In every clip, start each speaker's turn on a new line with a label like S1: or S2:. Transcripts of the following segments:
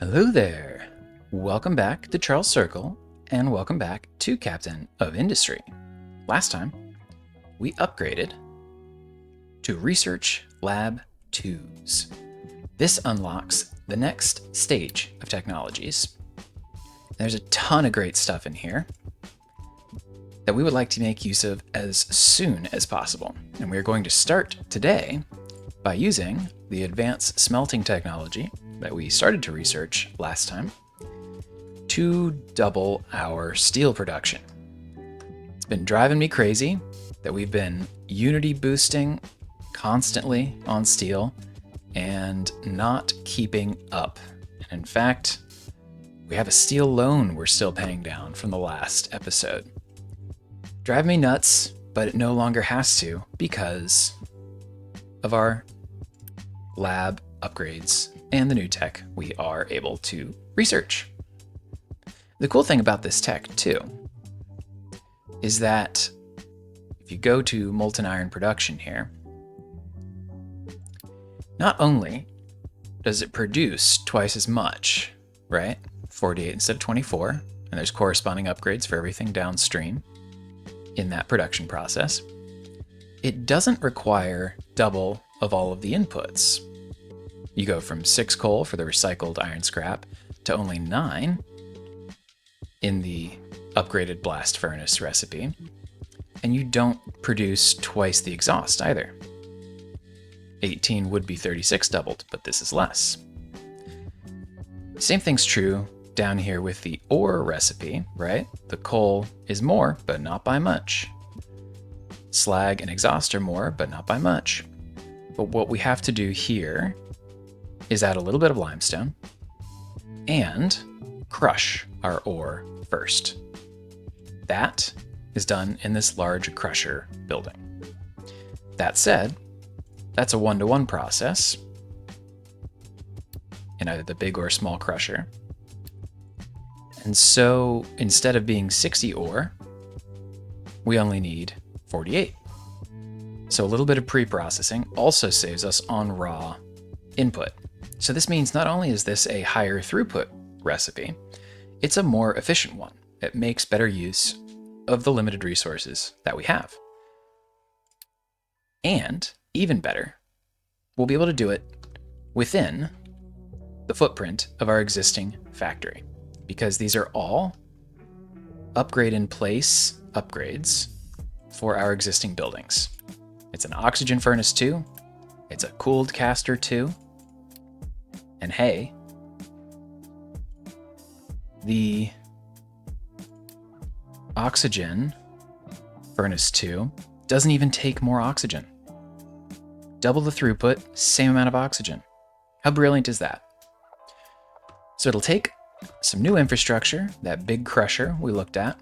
S1: Hello there. Welcome back to Charles Circle, and welcome back to Captain of Industry. Last time, we upgraded to Research Lab 2s. This unlocks the next stage of technologies. There's a ton of great stuff in here that we would like to make use of as soon as possible. And we're going to start today by using the advanced smelting technology that we started to research last time to double our steel production. It's been driving me crazy that we've been unity boosting constantly on steel and not keeping up. And in fact, we have a steel loan we're still paying down from the last episode. Drive me nuts, but it no longer has to because of our lab upgrades and the new tech we are able to research. The cool thing about this tech, too, is that if you go to molten iron production here, not only does it produce twice as much, right? 48 instead of 24, and there's corresponding upgrades for everything downstream in that production process. It doesn't require double of all of the inputs. You go from 6 coal for the recycled iron scrap to only 9 in the upgraded blast furnace recipe, and you don't produce twice the exhaust either. 18 would be 36 doubled, but this is less. Same thing's true down here with the ore recipe, right? The coal is more, but not by much. Slag and exhaust are more, but not by much. But what we have to do here is add a little bit of limestone and crush our ore first. That is done in this large crusher building. That said, that's a 1-to-1 process in either the big or small crusher. And so instead of being 60 ore, we only need 48. So a little bit of pre-processing also saves us on raw input. So this means not only is this a higher throughput recipe, it's a more efficient one. It makes better use of the limited resources that we have. And even better, we'll be able to do it within the footprint of our existing factory, because these are all upgrade in place upgrades for our existing buildings. It's an oxygen furnace 2, it's a cooled caster 2, and hey, the oxygen furnace 2 doesn't even take more oxygen. Double the throughput, same amount of oxygen. How brilliant is that? So it'll take some new infrastructure, that big crusher we looked at,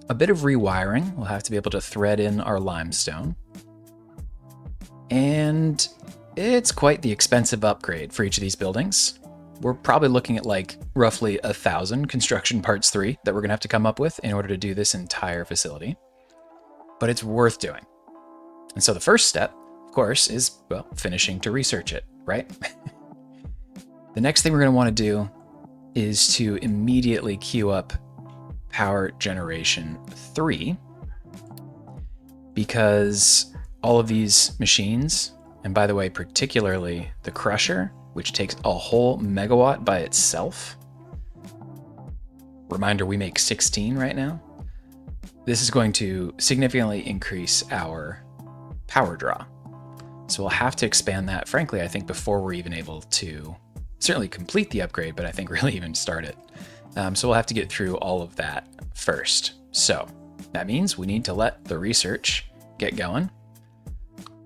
S1: a bit of rewiring. We'll have to be able to thread in our limestone. And it's quite the expensive upgrade for each of these buildings. We're probably looking at like roughly 1,000 construction parts 3 that we're gonna have to come up with in order to do this entire facility. But it's worth doing. And so the first step, of course, is, well, finishing to research it, right? The next thing we're gonna wanna do is to immediately queue up power generation 3, because all of these machines, and by the way, particularly the crusher, which takes a whole megawatt by itself. Reminder, we make 16 right now. This is going to significantly increase our power draw. So we'll have to expand that, frankly, I think before we're even able to certainly complete the upgrade, but I think really even start it. So we'll have to get through all of that first. So that means we need to let the research get going.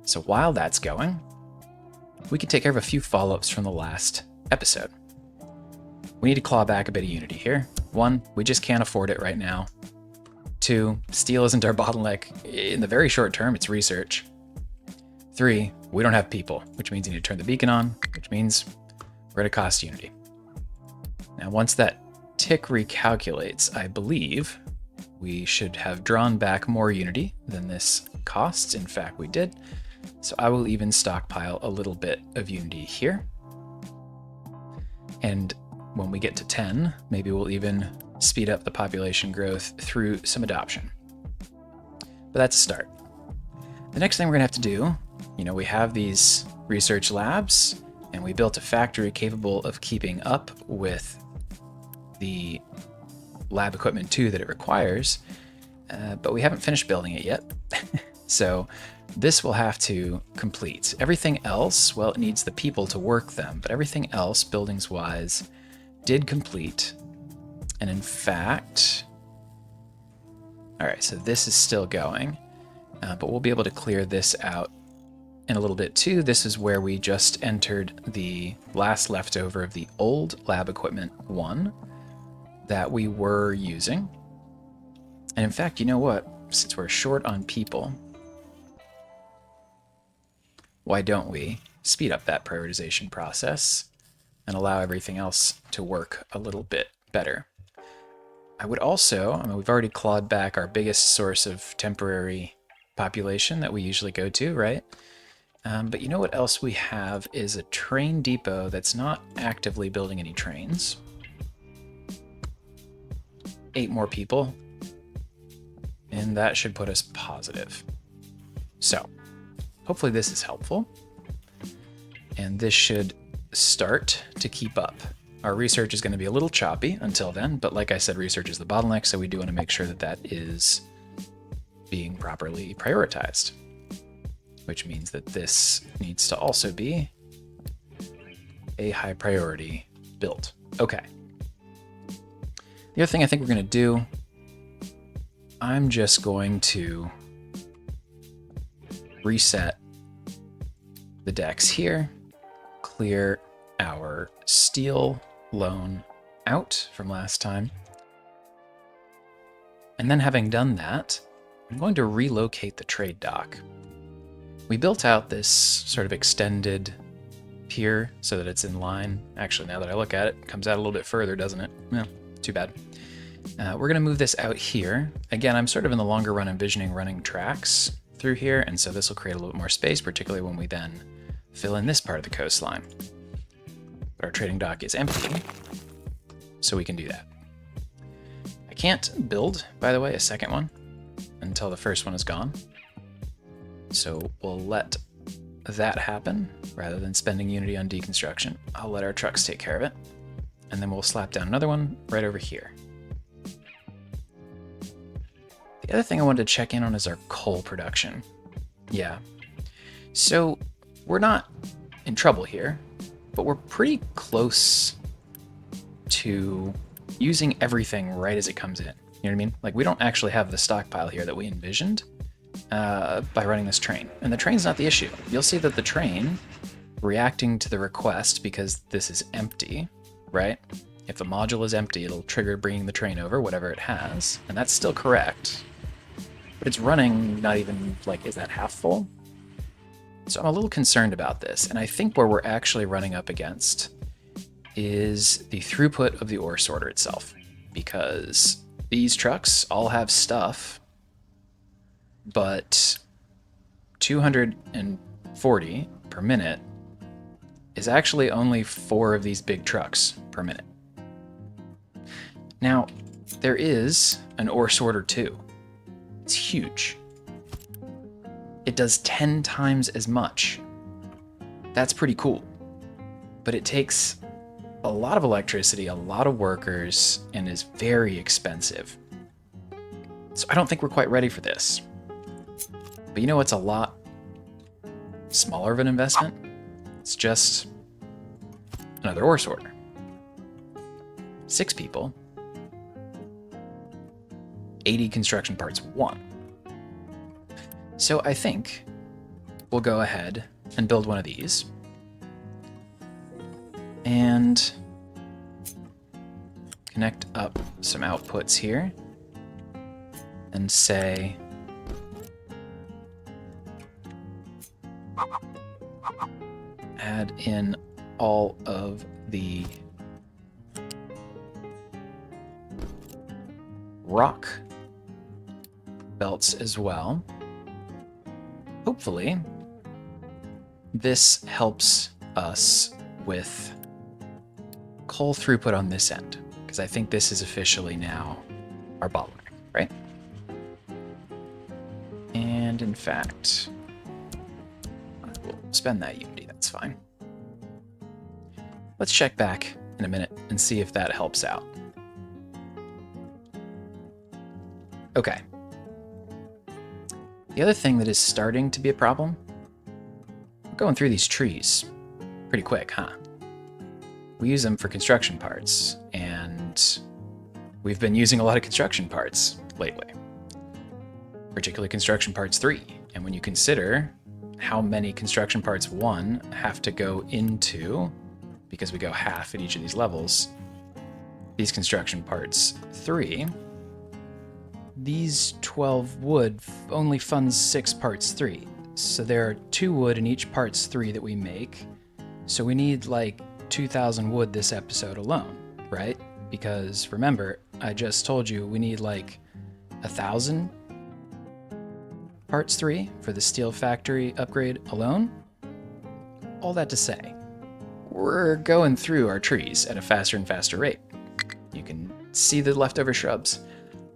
S1: So while that's going, we can take care of a few follow-ups from the last episode. We need to claw back a bit of unity here. 1, we just can't afford it right now. 2, steel isn't our bottleneck in the very short term, it's research. 3, we don't have people, which means you need to turn the beacon on, which means we're at a cost unity. Now, once that tick recalculates, I believe we should have drawn back more unity than this costs. In fact, we did. So I will even stockpile a little bit of unity here. And when we get to 10, maybe we'll even speed up the population growth through some adoption. But that's a start. The next thing we're gonna have to do, we have these research labs, and we built a factory capable of keeping up with the lab equipment too that it requires, but we haven't finished building it yet. So this will have to complete. Everything else, well, it needs the people to work them, but everything else, buildings-wise, did complete. And in fact, all right, so this is still going, but we'll be able to clear this out in a little bit too. This is where we just entered the last leftover of the old lab equipment 1 that we were using. And in fact, you know what? Since we're short on people, why don't we speed up that prioritization process and allow everything else to work a little bit better? I would also, we've already clawed back our biggest source of temporary population that we usually go to, right? But you know what else we have is a train depot that's not actively building any trains. 8 more people, and that should put us positive. So hopefully this is helpful, and this should start to keep up. Our research is going to be a little choppy until then, but like I said, research is the bottleneck, so we do want to make sure that that is being properly prioritized, which means that this needs to also be a high priority build. Okay. The other thing I think we're going to do, I'm just going to reset the decks here, clear our steel loan out from last time. And then having done that, I'm going to relocate the trade dock. We built out this sort of extended pier so that it's in line. Actually, now that I look at it, it comes out a little bit further, doesn't it? Well, too bad. We're going to move this out here. Again, I'm sort of in the longer run envisioning running tracks through here, and so this will create a little bit more space, particularly when we then fill in this part of the coastline. But our trading dock is empty, so we can do that. I can't build, by the way, a second one until the first one is gone. So we'll let that happen rather than spending Unity on deconstruction. I'll let our trucks take care of it, and then we'll slap down another one right over here. The other thing I wanted to check in on is our coal production. Yeah. So we're not in trouble here, but we're pretty close to using everything right as it comes in. You know what I mean? Like, we don't actually have the stockpile here that we envisioned by running this train. And the train's not the issue. You'll see that the train, reacting to the request because this is empty, right? If the module is empty, it'll trigger bringing the train over, whatever it has, and that's still correct. But it's running not even, like, is that half full? So I'm a little concerned about this, and I think where we're actually running up against is the throughput of the ore sorter itself, because these trucks all have stuff, but 240 per minute is actually only 4 of these big trucks per minute. Now, there is an ore sorter too. It's huge. It does 10 times as much. That's pretty cool. But it takes a lot of electricity, a lot of workers, and is very expensive. So I don't think we're quite ready for this. But you know what's a lot smaller of an investment? It's just another ore sorter. 6 people. 80 construction parts 1. So I think we'll go ahead and build one of these. And connect up some outputs here and say add in all of the rock belts as well. Hopefully, this helps us with coal throughput on this end, because I think this is officially now our bottleneck, right? And in fact, we'll spend that unity, that's fine. Let's check back in a minute and see if that helps out. Okay. The other thing that is starting to be a problem, we're going through these trees pretty quick, huh? We use them for construction parts, and we've been using a lot of construction parts lately, particularly construction parts 3. And when you consider how many construction parts 1 have to go into, because we go half at each of these levels, these construction parts 3, these 12 wood only funds 6 parts 3. So there are 2 wood in each parts 3 that we make. So we need like 2,000 wood this episode alone, right? Because remember, I just told you we need like 1,000 parts 3 for the steel factory upgrade alone. All that to say, we're going through our trees at a faster and faster rate. You can see the leftover shrubs.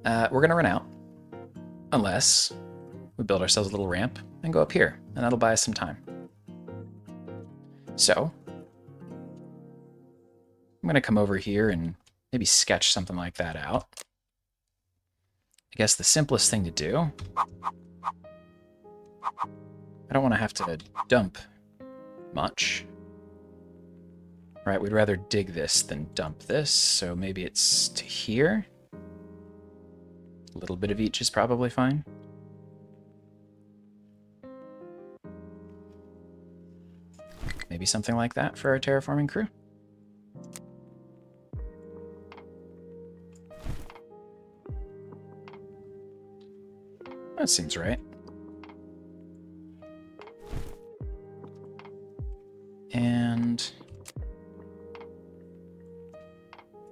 S1: We're gonna run out unless we build ourselves a little ramp and go up here, and that'll buy us some time. So I'm gonna come over here and maybe sketch something like that out. I guess the simplest thing to do, I don't want to have to dump much. Right, we'd rather dig this than dump this, so maybe it's to here. A little bit of each is probably fine. Maybe something like that for our terraforming crew. That seems right. And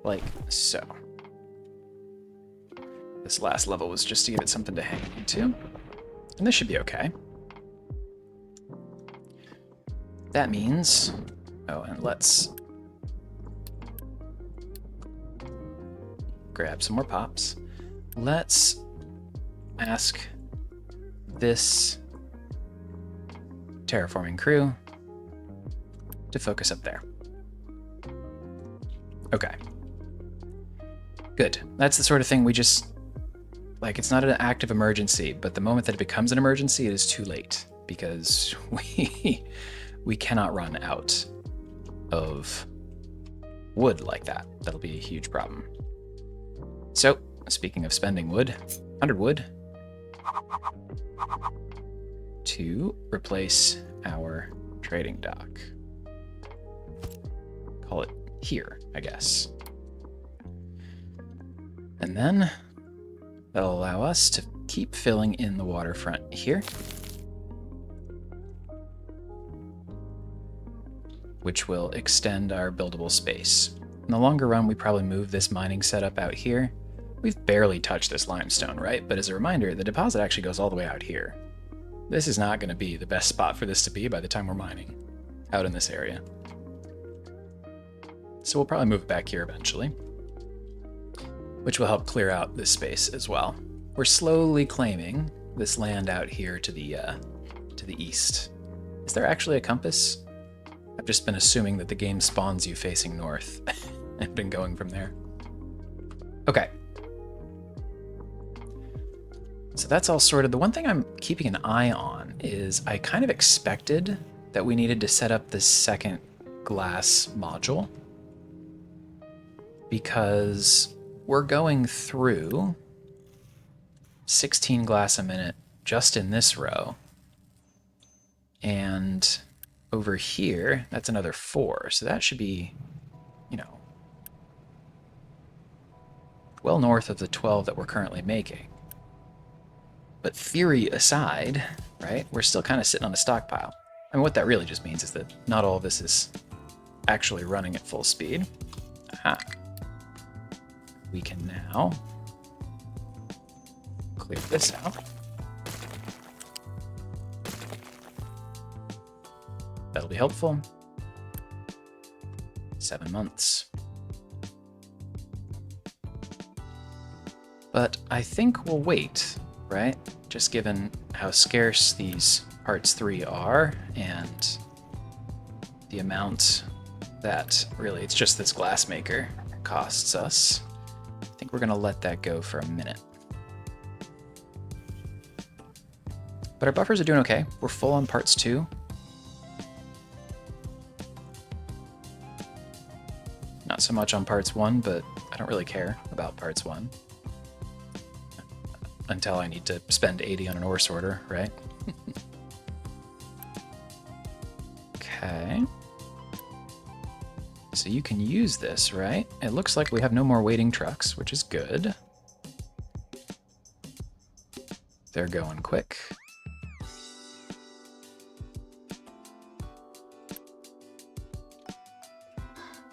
S1: like so. This last level was just to give it something to hang into. And this should be okay. That means, oh, and let's grab some more pops. Let's ask this terraforming crew to focus up there. Okay. Good. That's the sort of thing we just, like, it's not an active emergency, but the moment that it becomes an emergency, it is too late, because we cannot run out of wood like that. That'll be a huge problem. So, speaking of spending wood, 100 wood to replace our trading dock. Call it here, I guess. And then that'll allow us to keep filling in the waterfront here, which will extend our buildable space. In the longer run, we probably move this mining setup out here. We've barely touched this limestone, right? But as a reminder, the deposit actually goes all the way out here. This is not going to be the best spot for this to be by the time we're mining out in this area. So we'll probably move it back here eventually, which will help clear out this space as well. We're slowly claiming this land out here to the east. Is there actually a compass? I've just been assuming that the game spawns you facing north and been going from there. Okay. So that's all sorted. The one thing I'm keeping an eye on is I kind of expected that we needed to set up this second glass module, because we're going through 16 glass a minute just in this row. And over here, that's another 4. So that should be, you know, well north of the 12 that we're currently making. But theory aside, right, we're still kind of sitting on a stockpile. I mean, what that really just means is that not all of this is actually running at full speed. Aha. We can now clear this out. That'll be helpful. 7 months. But I think we'll wait, right? Just given how scarce these parts 3 are and the amount that really it's just this glass maker costs us. I think we're gonna let that go for a minute. But our buffers are doing okay. We're full on parts 2. Not so much on parts 1, but I don't really care about parts 1. Until I need to spend 80 on an ore sorter, right? Okay. So you can use this, right? It looks like we have no more waiting trucks, which is good. They're going quick.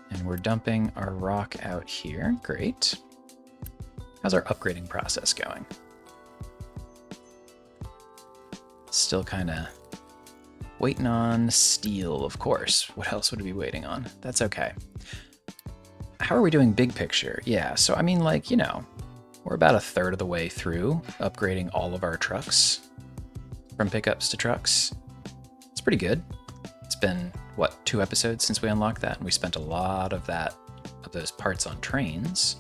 S1: And we're dumping our rock out here. Great. How's our upgrading process going? Still kind of waiting on steel, of course. What else would we be waiting on? That's okay. How are we doing big picture? Yeah, so I mean, like, you know, we're about a third of the way through upgrading all of our trucks from pickups to trucks. It's pretty good. It's been, what, 2 episodes since we unlocked that, and we spent a lot of those parts on trains.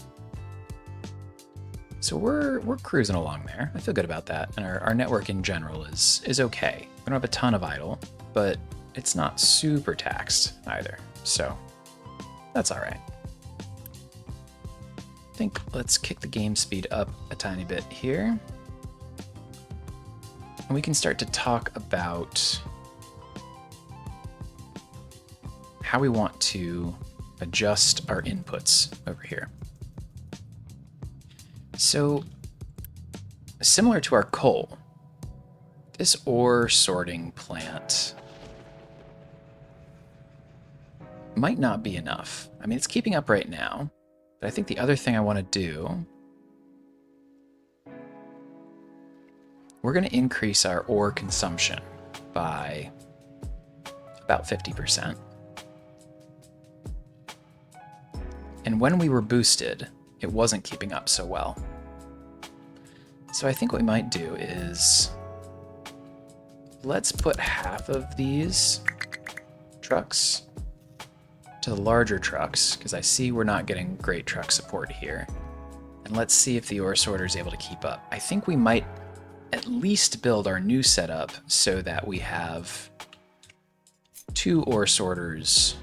S1: So we're cruising along there. I feel good about that. And our network in general is okay. We don't have a ton of idle, but it's not super taxed either. So that's all right. I think let's kick the game speed up a tiny bit here. And we can start to talk about how we want to adjust our inputs over here. So, similar to our coal, this ore sorting plant might not be enough. I mean, it's keeping up right now, but I think the other thing I want to do, we're going to increase our ore consumption by about 50%. And when we were boosted, it wasn't keeping up so well. So I think what we might do is let's put half of these trucks to the larger trucks, because I see we're not getting great truck support here. And let's see if the ore sorter is able to keep up. I think we might at least build our new setup so that we have 2 ore sorters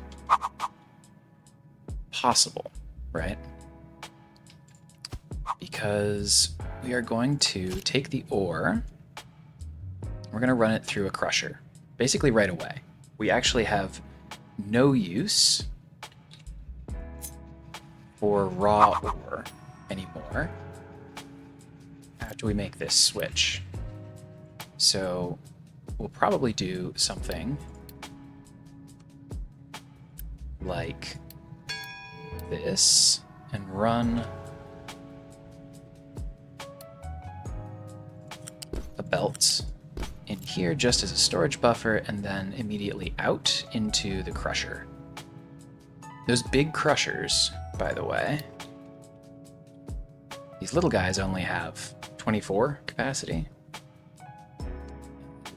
S1: possible, right? Because we are going to take the ore, we're going to run it through a crusher, basically right away. We actually have no use for raw ore anymore after we make this switch. So we'll probably do something like this and run a belt in here just as a storage buffer, and then immediately out into the crusher. Those big crushers, by the way, these little guys only have 24 capacity.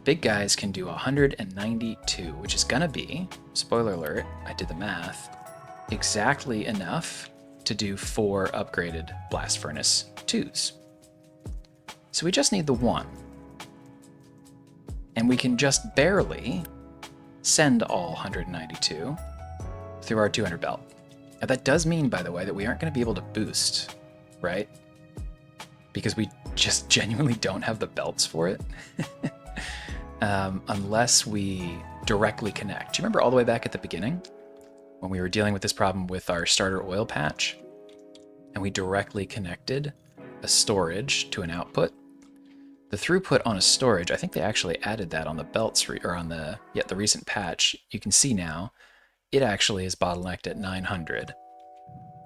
S1: Big guys can do 192, which is gonna be, spoiler alert, I did the math, exactly enough to do 4 upgraded blast furnace 2s. So we just need the 1. And we can just barely send all 192 through our 200 belt. Now that does mean, by the way, that we aren't going to be able to boost, right? Because we just genuinely don't have the belts for it. Unless we directly connect. Do you remember all the way back at the beginning when we were dealing with this problem with our starter oil patch and we directly connected a storage to an output? The throughput on a storage, I think they actually added that on the belts, or on the recent patch. You can see now, it actually is bottlenecked at 900.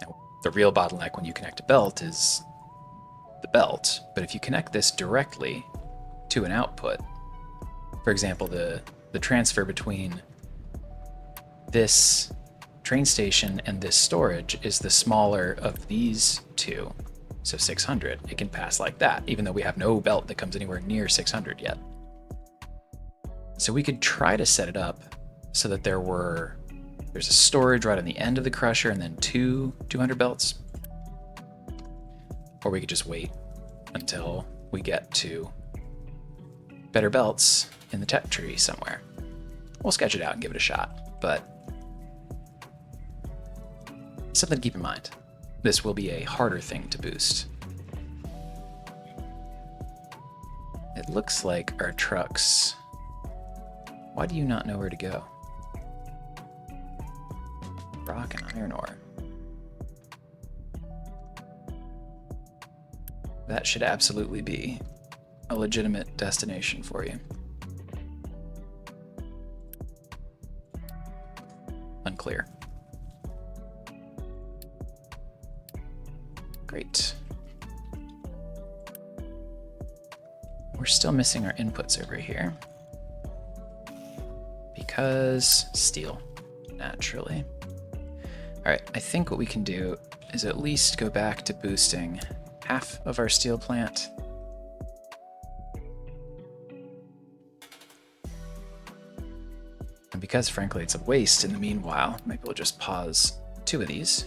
S1: Now, the real bottleneck when you connect a belt is the belt, but if you connect this directly to an output, for example, the transfer between this train station and this storage is the smaller of these two. So 600, it can pass like that, even though we have no belt that comes anywhere near 600 yet. So we could try to set it up so that there's a storage right on the end of the crusher and then two 200 belts. Or we could just wait until we get to better belts in the tech tree somewhere. We'll sketch it out and give it a shot, but something to keep in mind. This will be a harder thing to boost. It looks like our trucks... Why do you not know where to go? Rock and iron ore. That should absolutely be a legitimate destination for you. Unclear. Great. We're still missing our inputs over here. Because steel, naturally. All right, I think what we can do is at least go back to boosting half of our steel plant. And because, frankly, it's a waste in the meanwhile, maybe we'll just pause 2 of these.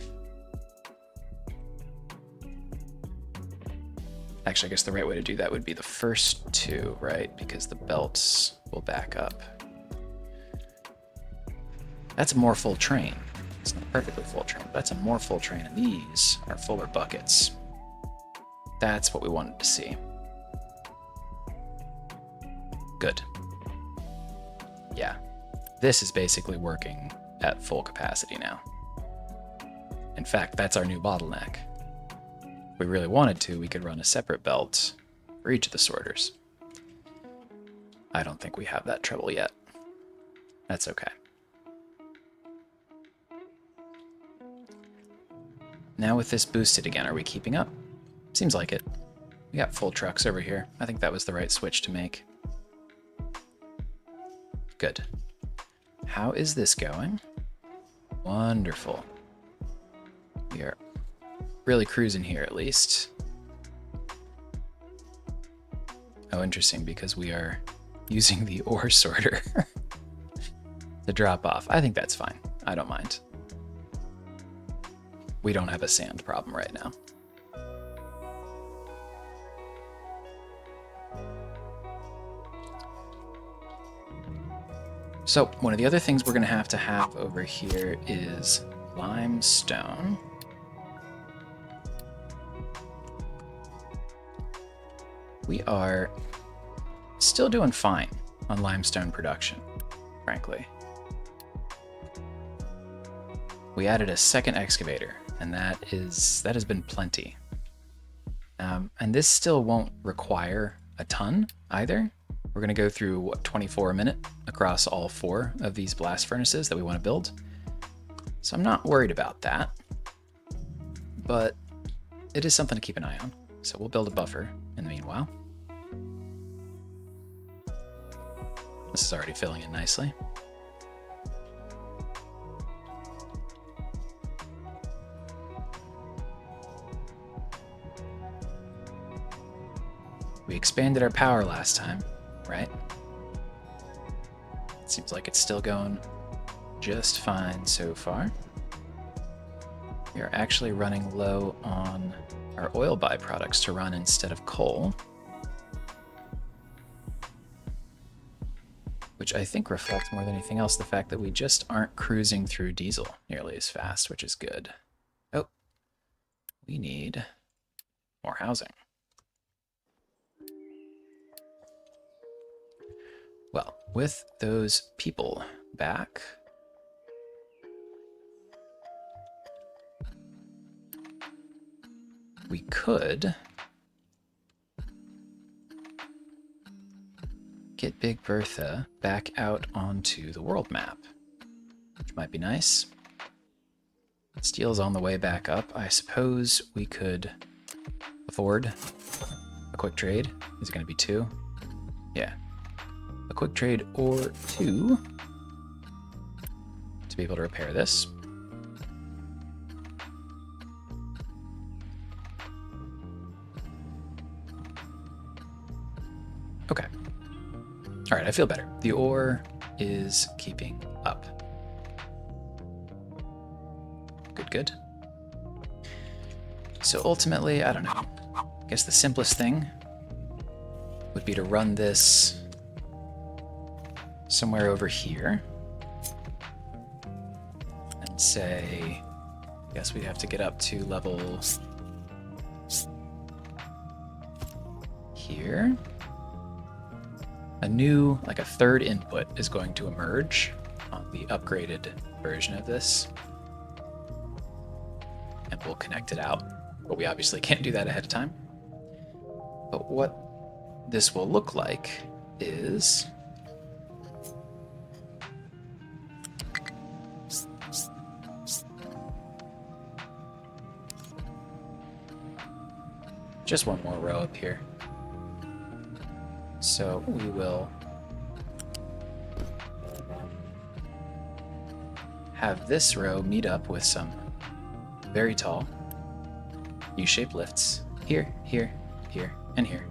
S1: Actually, I guess the right way to do that would be the first 2, right? Because the belts will back up. That's a more full train. It's not a perfectly full train, but that's a more full train, and these are fuller buckets. That's what we wanted to see. Good. Yeah, this is basically working at full capacity now. In fact, that's our new bottleneck. If we really wanted to, we could run a separate belt for each of the sorters. I don't think we have that trouble yet. That's okay. Now with this boosted again, are we keeping up? Seems like it. We got full trucks over here. I think that was the right switch to make. Good. How is this going? Wonderful. We are really cruising here at least. Oh, interesting, because we are using the ore sorter to drop off. I think that's fine. I don't mind. We don't have a sand problem right now. So one of the other things we're going to have over here is limestone. We are still doing fine on limestone production, frankly. We added a second excavator, and that has been plenty. And this still won't require a ton either. We're going to go through, what, 24 a minute across all 4 of these blast furnaces that we want to build. So I'm not worried about that, but it is something to keep an eye on. So we'll build a buffer in the meanwhile. This is already filling in nicely. We expanded our power last time, right? It seems like it's still going just fine so far. We are actually running low on our oil byproducts to run instead of coal, which I think reflects more than anything else the fact that we just aren't cruising through diesel nearly as fast, which is good. Oh, we need more housing. Well, with those people back, we could get Big Bertha back out onto the world map, which might be nice. Steel's on the way back up. I suppose we could afford a quick trade. Is it going to be 2? Yeah. A quick trade or 2 to be able to repair this. All right, I feel better. The ore is keeping up. Good, good. So ultimately, I don't know. I guess the simplest thing would be to run this somewhere over here. And say, I guess we'd have to get up to level here. A new, like a third input is going to emerge on the upgraded version of this. And we'll connect it out. But we obviously can't do that ahead of time. But what this will look like is just one more row up here. So we will have this row meet up with some very tall U-shaped lifts here, here, here, and here.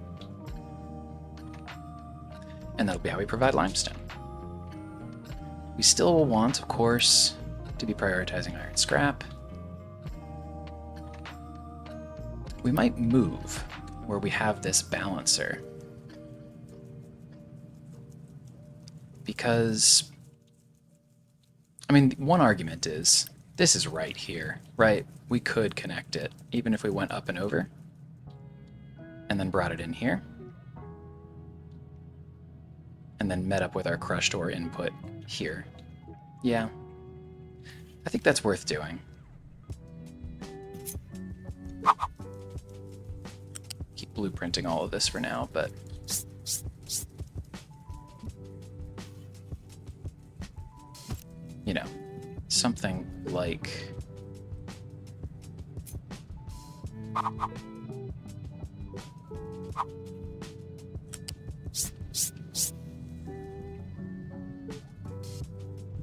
S1: And that'll be how we provide limestone. We still will want, of course, to be prioritizing iron scrap. We might move where we have this balancer. Because, I mean, one argument is, this is right here, right? We could connect it, even if we went up and over, and then brought it in here, and then met up with our crushed ore input here. Yeah, I think that's worth doing. Keep blueprinting all of this for now, but you know, something like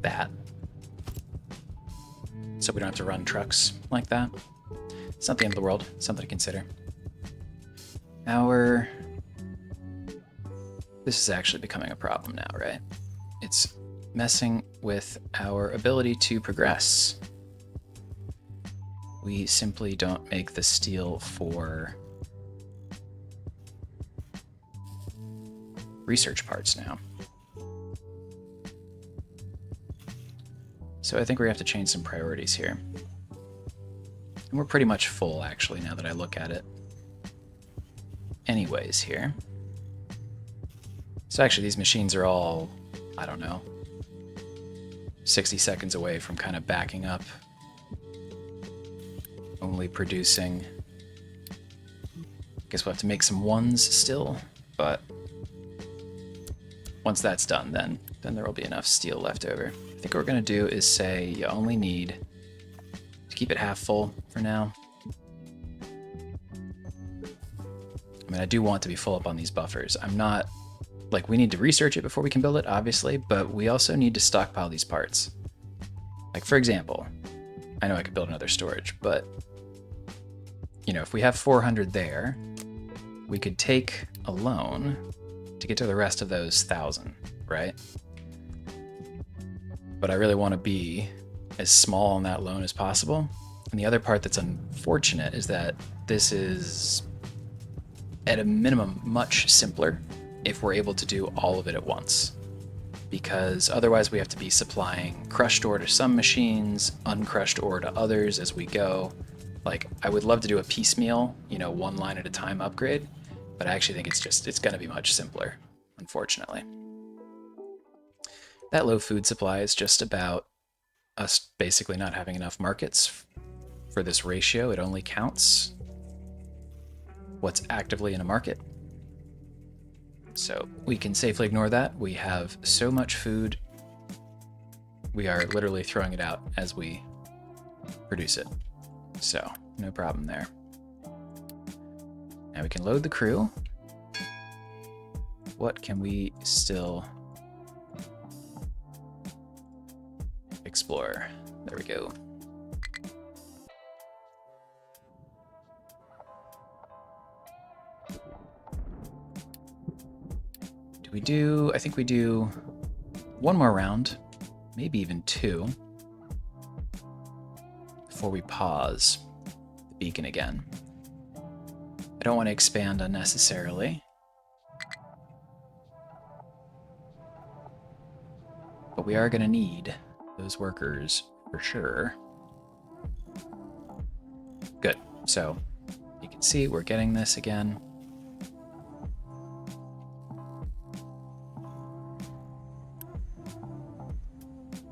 S1: that. So we don't have to run trucks like that. It's not the end of the world, something to consider. This is actually becoming a problem now, right? It's messing with our ability to progress. We simply don't make the steel for research parts now. So I think we have to change some priorities here. And we're pretty much full, actually, now that I look at it. Anyways, here. So actually, these machines are all, I don't know, 60 seconds away from kind of backing up. Only producing. Guess we'll have to make some ones still, but once that's done, then there will be enough steel left over. I think what we're going to do is say you only need to keep it half full for now. I mean, I do want to be full up on these buffers. I'm not, like, we need to research it before we can build it, obviously, but we also need to stockpile these parts. Like, for example, I know I could build another storage, but, you know, if we have 400 there, we could take a loan to get to the rest of those 1,000, right? But I really want to be as small on that loan as possible. And the other part that's unfortunate is that this is, at a minimum, much simpler if we're able to do all of it at once. Because otherwise we have to be supplying crushed ore to some machines, uncrushed ore to others as we go. Like, I would love to do a piecemeal, you know, one line at a time upgrade, but I actually think it's going to be much simpler, unfortunately. That low food supply is just about us basically not having enough markets for this ratio. It only counts what's actively in a market. So we can safely ignore that. We have so much food, we are literally throwing it out as we produce it. So no problem there. Now we can load the crew. What can we still explore? There we go. Do I think we do one more round, maybe even two, before we pause the beacon again. I don't want to expand unnecessarily. But we are going to need those workers for sure. Good. So you can see we're getting this again.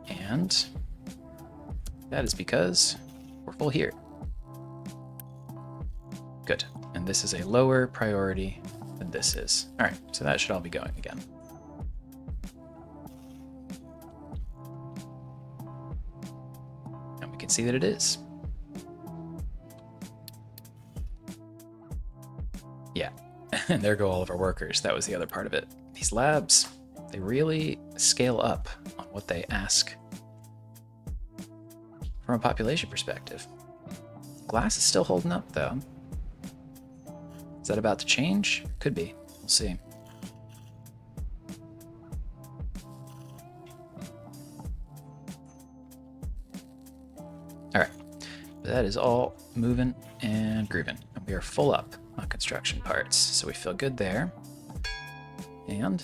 S1: And that is because we're full here. Good. And this is a lower priority than this is. All right, so that should all be going again. And we can see that it is. Yeah, and there go all of our workers. That was the other part of it. These labs, they really scale up on what they ask from a population perspective. Glass is still holding up, though. Is that about to change? Could be. We'll see. All right. That is all moving and grooving. And we are full up on construction parts, so we feel good there. And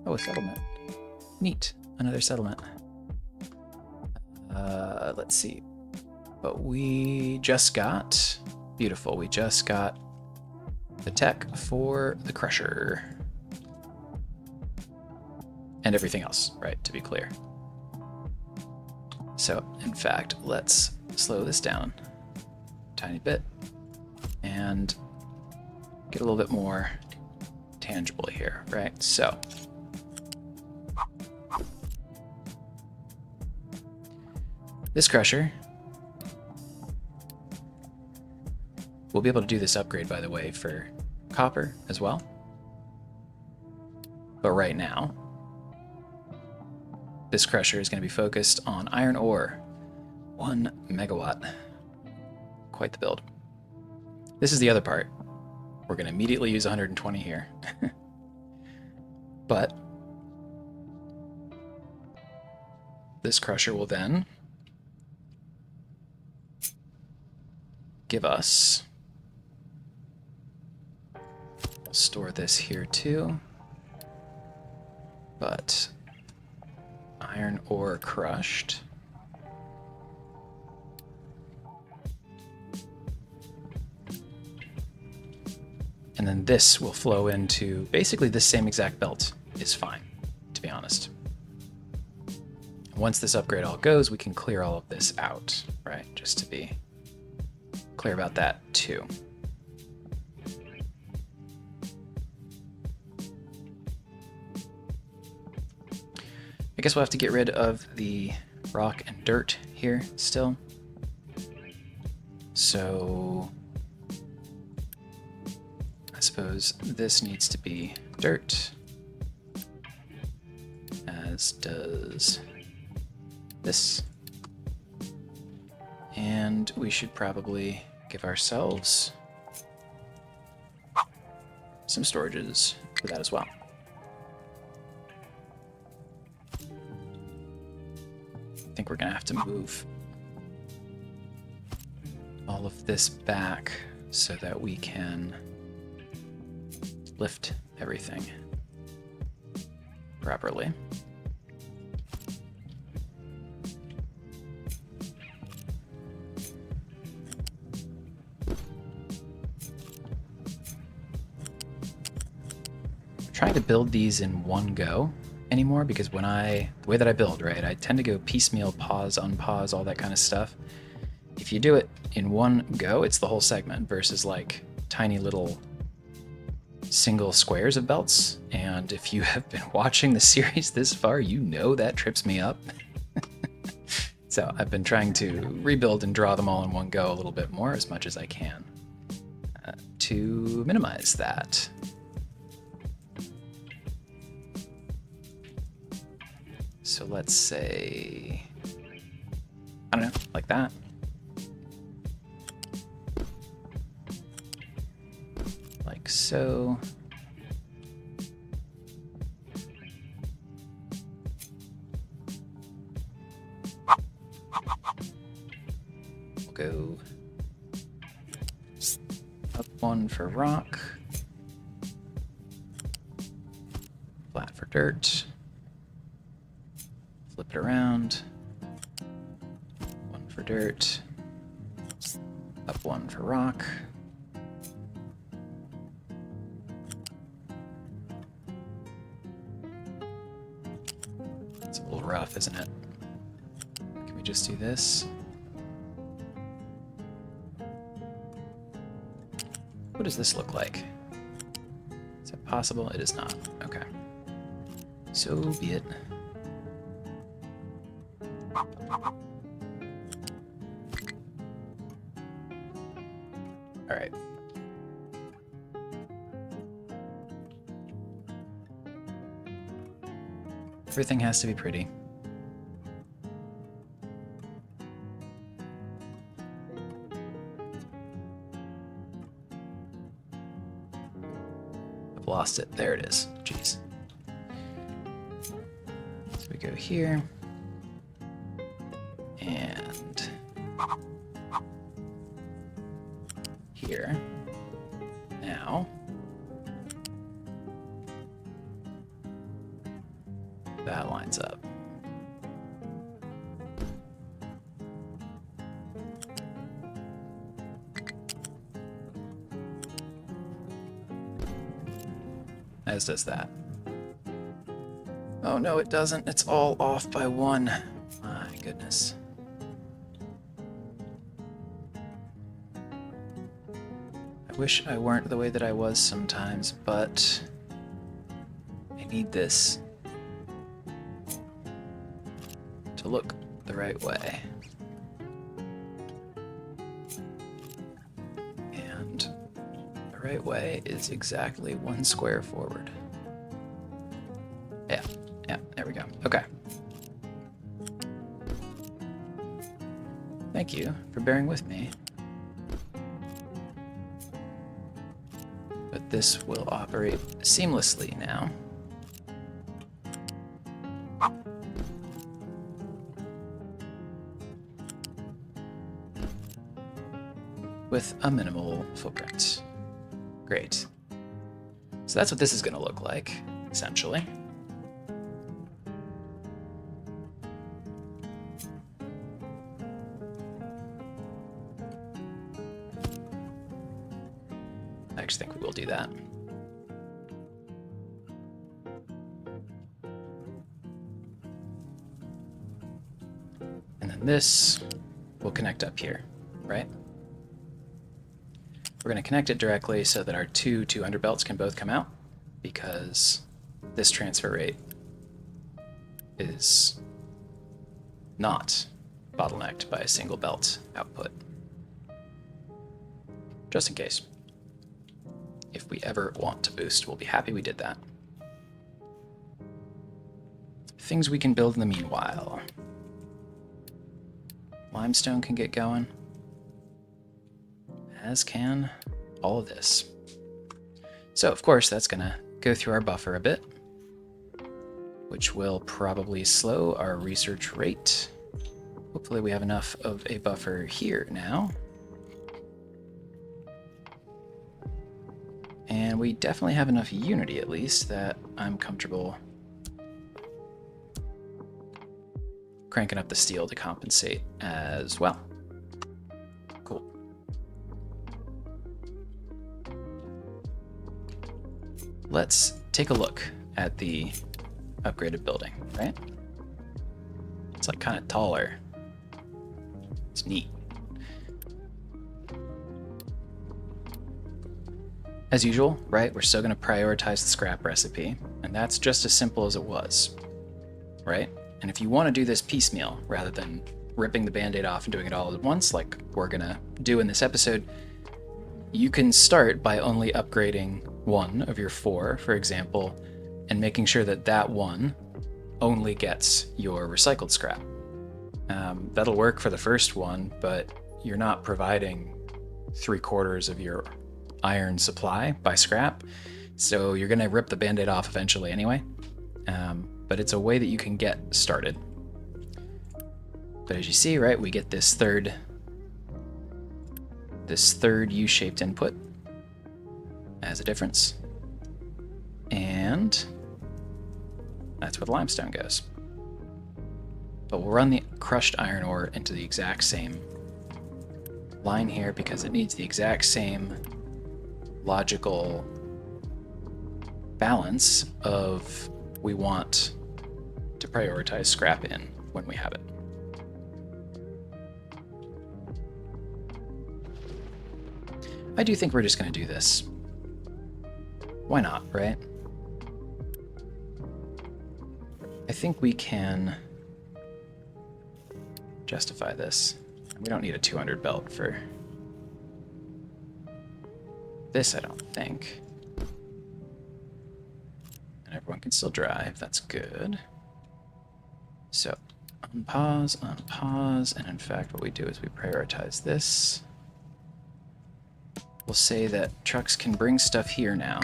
S1: oh, a settlement. Neat. Another settlement. Let's see. But we just got... Beautiful. We just got the tech for the crusher. And everything else, right, to be clear. So, in fact, let's slow this down a tiny bit and get a little bit more tangible here, right? So, this crusher, we'll be able to do this upgrade, by the way, for copper as well. But right now, this crusher is going to be focused on iron ore. 1 megawatt. Quite the build. This is the other part. We're going to immediately use 120 here. But this crusher will then give us... We'll store this here too. But iron ore crushed. And then this will flow into basically the same exact belt is fine, to be honest. Once this upgrade all goes, we can clear all of this out, right? Just to be clear about that too. I guess we'll have to get rid of the rock and dirt here still. So I suppose this needs to be dirt, as does this. And we should probably give ourselves some storages for that as well. I think we're gonna have to move all of this back so that we can lift everything properly. I'm trying to build these in one go anymore because the way that I build, right, I tend to go piecemeal, pause, unpause, all that kind of stuff. If you do it in one go, it's the whole segment versus like tiny little single squares of belts. And if you have been watching the series this far, you know that trips me up. So I've been trying to rebuild and draw them all in one go a little bit more as much as I can to minimize that. So let's say, I don't know, like that. Like so. Go up 1 for rock, flat for dirt, flip it around, 1 for dirt, up 1 for rock. It's a little rough, isn't it? Can we just do this? What does this look like? Is that possible? It is not. Okay. So be it. All right. Everything has to be pretty. I've lost it. There it is. Jeez. So we go here. And here. Now. That lines up. As does that. Oh no, it doesn't. It's all off by 1. My goodness. I wish I weren't the way that I was sometimes, but I need this to look the right way. And the right way is exactly 1 square forward. Yeah, there we go. Okay. Thank you for bearing with me. But this will operate seamlessly now. With a minimal footprint. Great. So that's what this is going to look like, essentially. I actually think we will do that. And then this will connect up here, right? We're going to connect it directly so that our 2 200 belts can both come out, because this transfer rate is not bottlenecked by a single belt output. Just in case. If we ever want to boost, we'll be happy we did that. Things we can build in the meanwhile. Limestone can get going, as can all of this. So of course that's gonna go through our buffer a bit, which will probably slow our research rate. Hopefully we have enough of a buffer here now. And we definitely have enough unity, at least, that I'm comfortable cranking up the steel to compensate as well. Cool. Let's take a look at the upgraded building, right? It's like kind of taller. It's neat. As usual, right, we're still going to prioritize the scrap recipe, and that's just as simple as it was, right? And if you want to do this piecemeal, rather than ripping the Band-Aid off and doing it all at once, like we're going to do in this episode, you can start by only upgrading 1 of your 4, for example, and making sure that that 1 only gets your recycled scrap. That'll work for the first one, but you're not providing 3/4 of your iron supply by scrap, so you're going to rip the Band-Aid off eventually anyway. But it's a way that you can get started. But as you see, right, we get this third this third U-shaped input as a difference. And that's where the limestone goes. But we'll run the crushed iron ore into the exact same line here because it needs the exact same logical balance of we want to prioritize scrap in when we have it. I do think we're just going to do this. Why not, right? I think we can justify this. We don't need a 200 belt for this, I don't think. And everyone can still drive, that's good. So, unpause, and in fact what we do is we prioritize this. We'll say that trucks can bring stuff here now,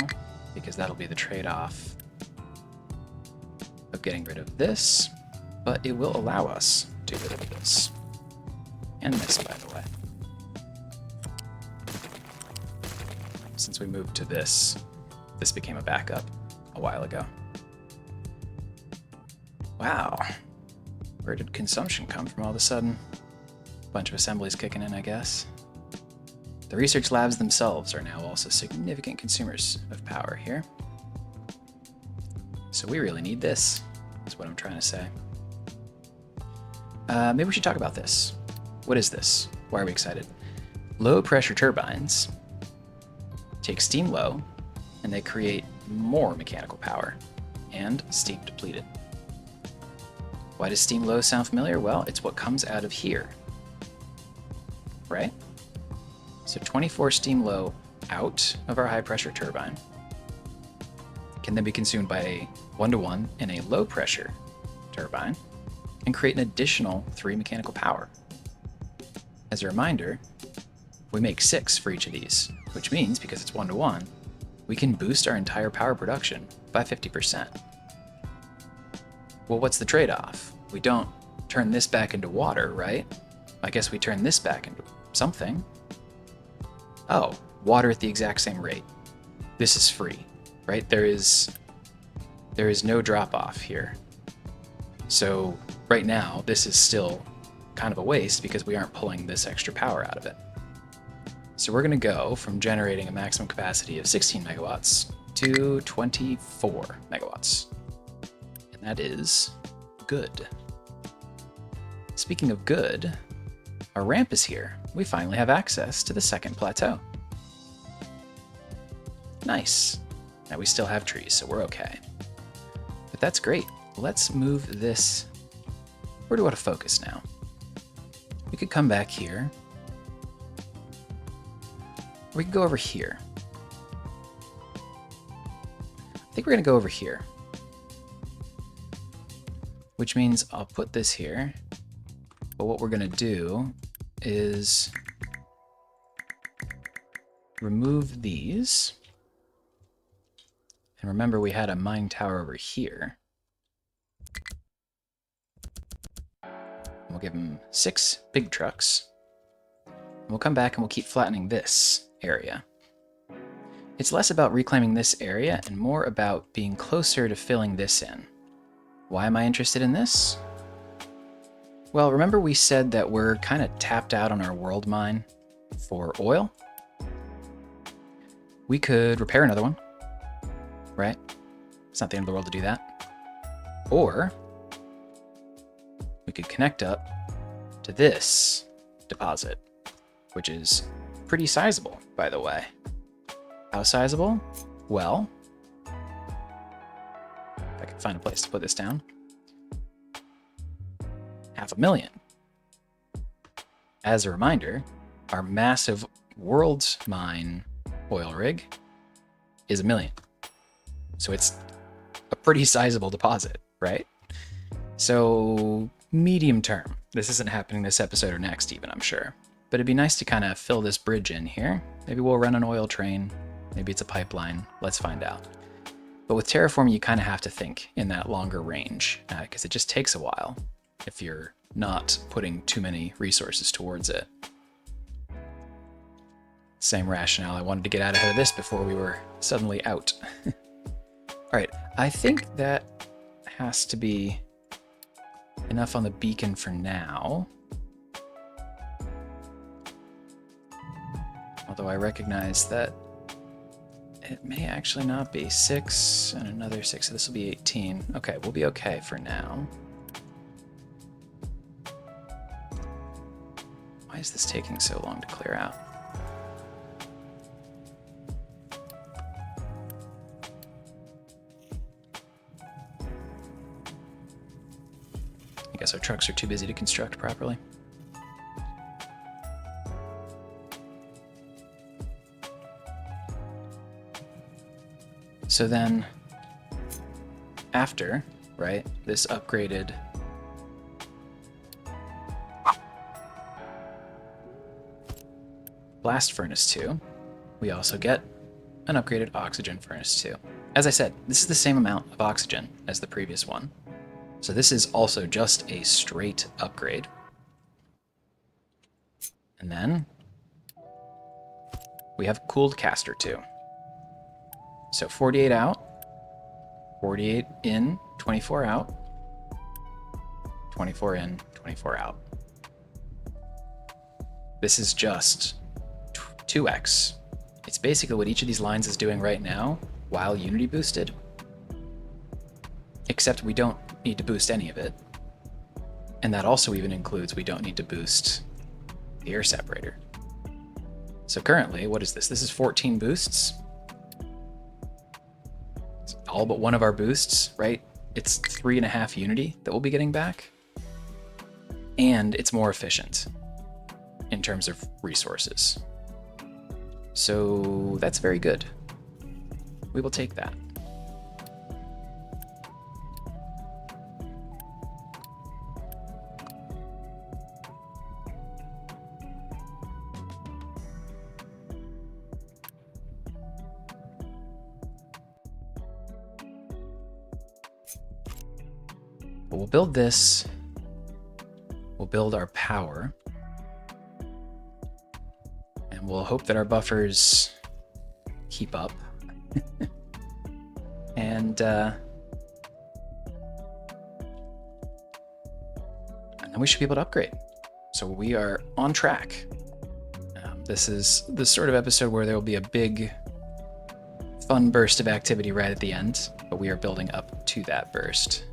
S1: because that'll be the trade-off of getting rid of this, but it will allow us to get rid of this. And this, by the way. Since we moved to this, this became a backup a while ago. Wow. Where did consumption come from all of a sudden? Bunch of assemblies kicking in, I guess. The research labs themselves are now also significant consumers of power here. So we really need this, is what I'm trying to say. Maybe we should talk about this. What is this? Why are we excited? Low pressure turbines take steam low, and they create more mechanical power, and steam depleted. Why does steam low sound familiar? Well, it's what comes out of here, right? So 24 steam low out of our high pressure turbine can then be consumed by a 1-to-1 in a low pressure turbine and create an additional 3 mechanical power. As a reminder, we make 6 for each of these, which means because it's 1-to-1, we can boost our entire power production by 50%. Well, what's the trade-off? We don't turn this back into water, right? I guess we turn this back into something. Oh, water at the exact same rate. This is free, right? There is no drop-off here. So right now, this is still kind of a waste because we aren't pulling this extra power out of it. So we're going to go from generating a maximum capacity of 16 megawatts to 24 megawatts. And that is good. Speaking of good, our ramp is here. We finally have access to the second plateau. Nice. Now we still have trees, so we're okay. But that's great. Let's move this. Where do we want to focus now? We could come back here. We could go over here. I think we're going to go over here. Which means I'll put this here. But what we're going to do is remove these. And remember, we had a mine tower over here. We'll give them 6 big trucks. And we'll come back and we'll keep flattening this area. It's less about reclaiming this area and more about being closer to filling this in. Why am I interested in this? Well, remember we said that we're kind of tapped out on our world mine for oil? We could repair another one, right? It's not the end of the world to do that. Or we could connect up to this deposit, which is pretty sizable, by the way. How sizable? Well, if I could find a place to put this down. 500,000. As a reminder, our massive world mine oil rig is 1 million. So it's a pretty sizable deposit, right? So medium term. This isn't happening this episode or next even, I'm sure. But it'd be nice to kind of fill this bridge in here. Maybe we'll run an oil train. Maybe it's a pipeline. Let's find out. But with terraforming, you kind of have to think in that longer range because it just takes a while if you're not putting too many resources towards it. Same rationale. I wanted to get out ahead of this before we were suddenly out. All right, I think that has to be enough on the beacon for now. Although I recognize that it may actually not be. 6 and another 6, so this will be 18. Okay, we'll be okay for now. Why is this taking so long to clear out? I guess our trucks are too busy to construct properly. So then, after, right, this upgraded blast furnace 2, we also get an upgraded oxygen furnace 2. As I said, this is the same amount of oxygen as the previous one. So this is also just a straight upgrade. And then we have cooled caster 2. So 48 out, 48 in, 24 out, 24 in, 24 out. This is just 2x. It's basically what each of these lines is doing right now while Unity boosted, except we don't need to boost any of it. And that also even includes we don't need to boost the air separator. So currently, what is this? This is 14 boosts. It's all but one of our boosts, right? It's 3.5 Unity that we'll be getting back. And it's more efficient in terms of resources. So that's very good. We will take that. But we'll build this. We'll build our power. And we'll hope that our buffers keep up. And then we should be able to upgrade. So we are on track. This is the sort of episode where there will be a big, fun burst of activity right at the end, but we are building up to that burst.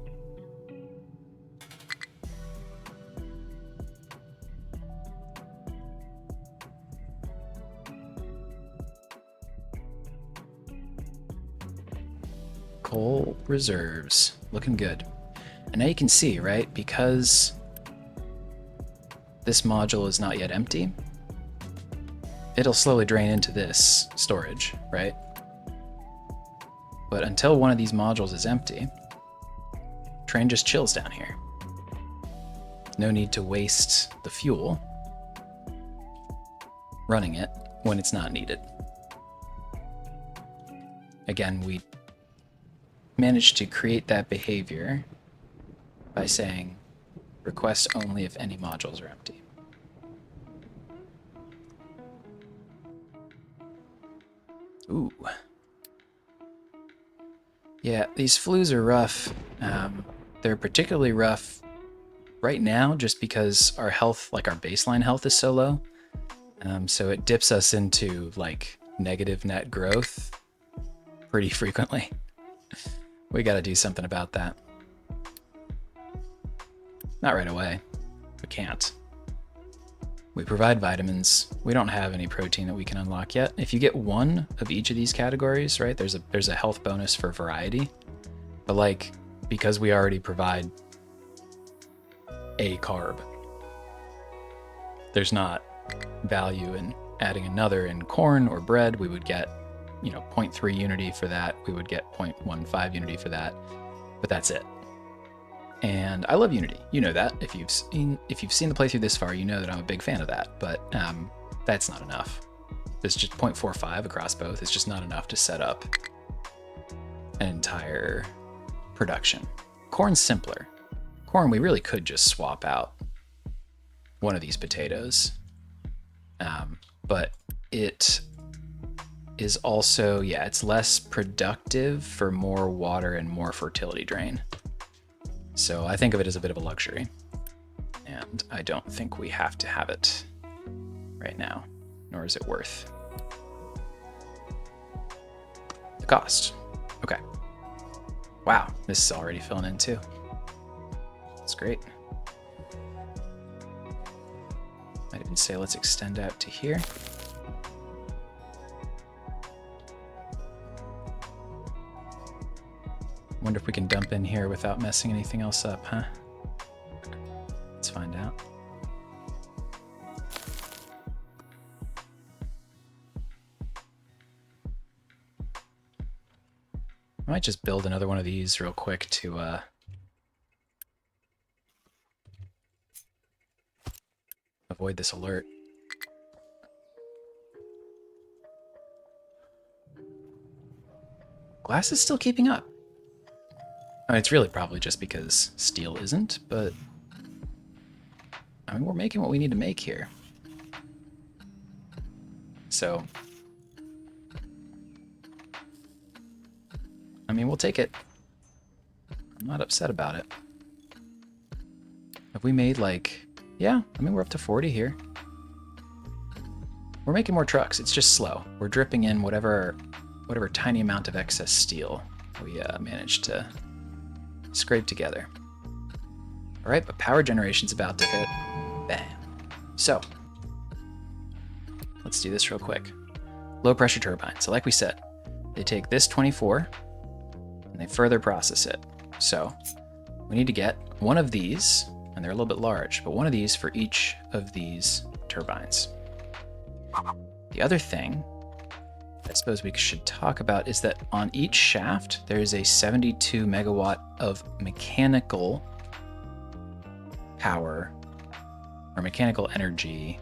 S1: Coal reserves, looking good. And now you can see, right, because this module is not yet empty, it'll slowly drain into this storage, right? But until one of these modules is empty, train just chills down here. No need to waste the fuel running it when it's not needed. Again, we managed to create that behavior by saying request only if any modules are empty. Ooh. Yeah, these flues are rough. They're particularly rough right now just because our health, like our baseline health, is so low. So it dips us into like negative net growth pretty frequently. We got to do something about that. Not right away. We can't. We provide vitamins. We don't have any protein that we can unlock yet. If you get one of each of these categories, right, there's a health bonus for variety. But like, because we already provide a carb, there's not value in adding another. In corn or bread, we would get 0.3 Unity for that. We would get 0.15 Unity for that, but that's it. And I love Unity. You know that. If you've seen the playthrough this far, you know that I'm a big fan of that, but that's not enough. There's just 0.45 across both. It's just not enough to set up an entire production. Corn's simpler. Corn, we really could just swap out one of these potatoes. But it is also, yeah, it's less productive for more water and more fertility drain. So I think of it as a bit of a luxury. And I don't think we have to have it right now, nor is it worth the cost. Okay. Wow, this is already filling in too. That's great. Might even say let's extend out to here. Wonder if we can dump in here without messing anything else up, huh? Let's find out. I might just build another one of these real quick to avoid this alert. Glass is still keeping up. I mean, it's really probably just because steel isn't, but I mean, we're making what we need to make here. So, I mean, we'll take it. I'm not upset about it. Have we made like, yeah, I mean, we're up to 40 here. We're making more trucks. It's just slow. We're dripping in whatever tiny amount of excess steel we managed to scrape together. All right, but power generation's about to hit. Bam. So, let's do this real quick. Low pressure turbine. So like we said, they take this 24 and they further process it. So we need to get one of these, and they're a little bit large, but one of these for each of these turbines. The other thing I suppose we should talk about is that on each shaft, there is a 72 megawatt of mechanical power or mechanical energy,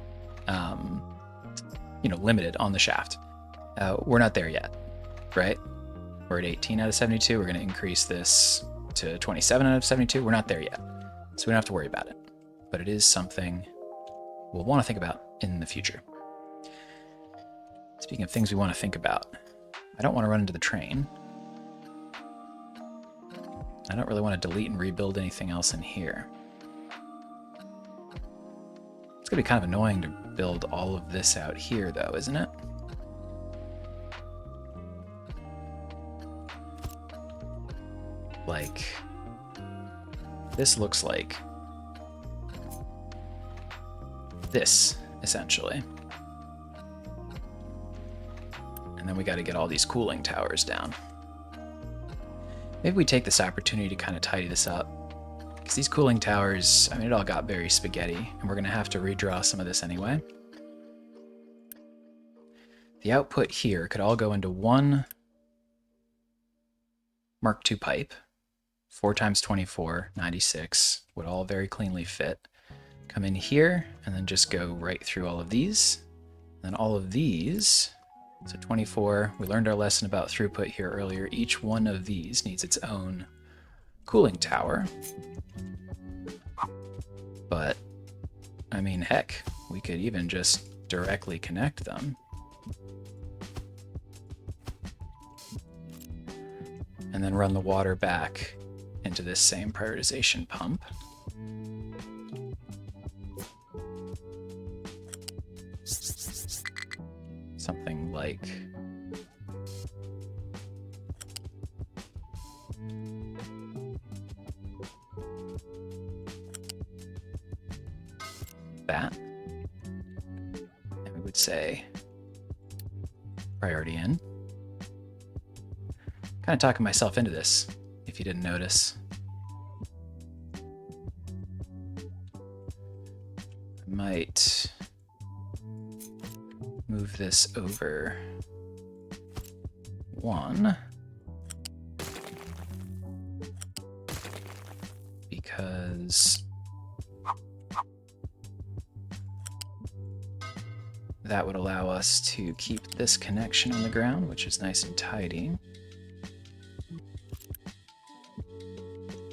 S1: limited on the shaft. We're not there yet, right? We're at 18 out of 72. We're going to increase this to 27 out of 72. We're not there yet, so we don't have to worry about it. But it is something we'll want to think about in the future. Speaking of things we want to think about, I don't want to run into the train. I don't really want to delete and rebuild anything else in here. It's going to be kind of annoying to build all of this out here, though, isn't it? Like, this looks like this, essentially. And then we got to get all these cooling towers down. Maybe we take this opportunity to kind of tidy this up. Because these cooling towers, I mean, it all got very spaghetti, and we're going to have to redraw some of this anyway. The output here could all go into one Mark II pipe. 4 times 24, 96, would all very cleanly fit. Come in here, and then just go right through all of these. Then all of these, so 24, we learned our lesson about throughput here earlier. Each one of these needs its own cooling tower. But, I mean, heck, we could even just directly connect them. And then run the water back into this same prioritization pump. Something like that. And we would say priority in. Kind of talking myself into this, if you didn't notice. I might move this over 1 because that would allow us to keep this connection on the ground, which is nice and tidy.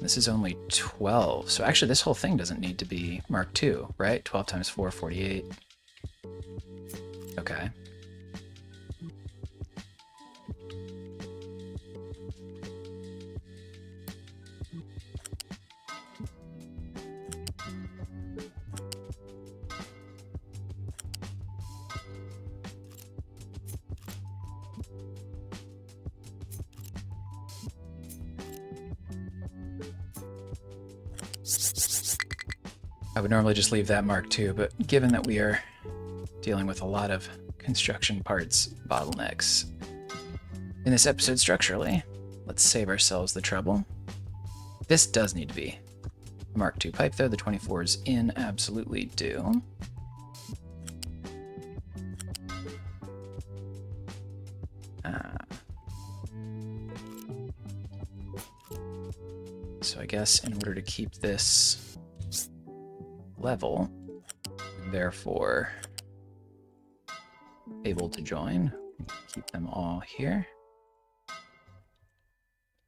S1: This is only 12, so actually this whole thing doesn't need to be Mark II, right? 12 times 4, 48. Okay. I would normally just leave that Mark II, but given that we are dealing with a lot of construction parts bottlenecks in this episode structurally, let's save ourselves the trouble. This does need to be a Mark II pipe, though. The 24s in absolutely do. So I guess in order to keep this level, and therefore able to join, keep them all here.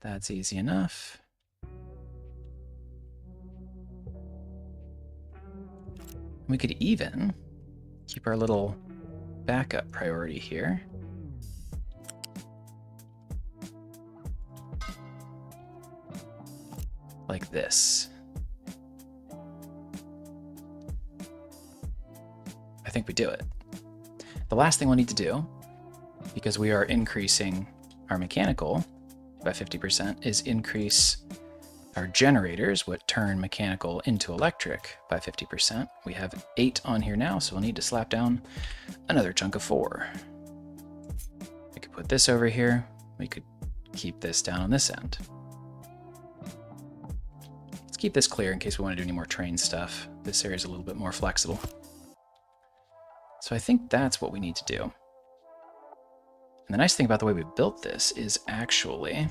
S1: That's easy enough. We could even keep our little backup priority here. Like this. I think we do it. The last thing we'll need to do, because we are increasing our mechanical by 50%, is increase our generators, what turn mechanical into electric, by 50%. We have 8 on here now, so we'll need to slap down another chunk of 4. We could put this over here. We could keep this down on this end. Let's keep this clear in case we want to do any more train stuff. This area is a little bit more flexible. So I think that's what we need to do. And the nice thing about the way we built this is actually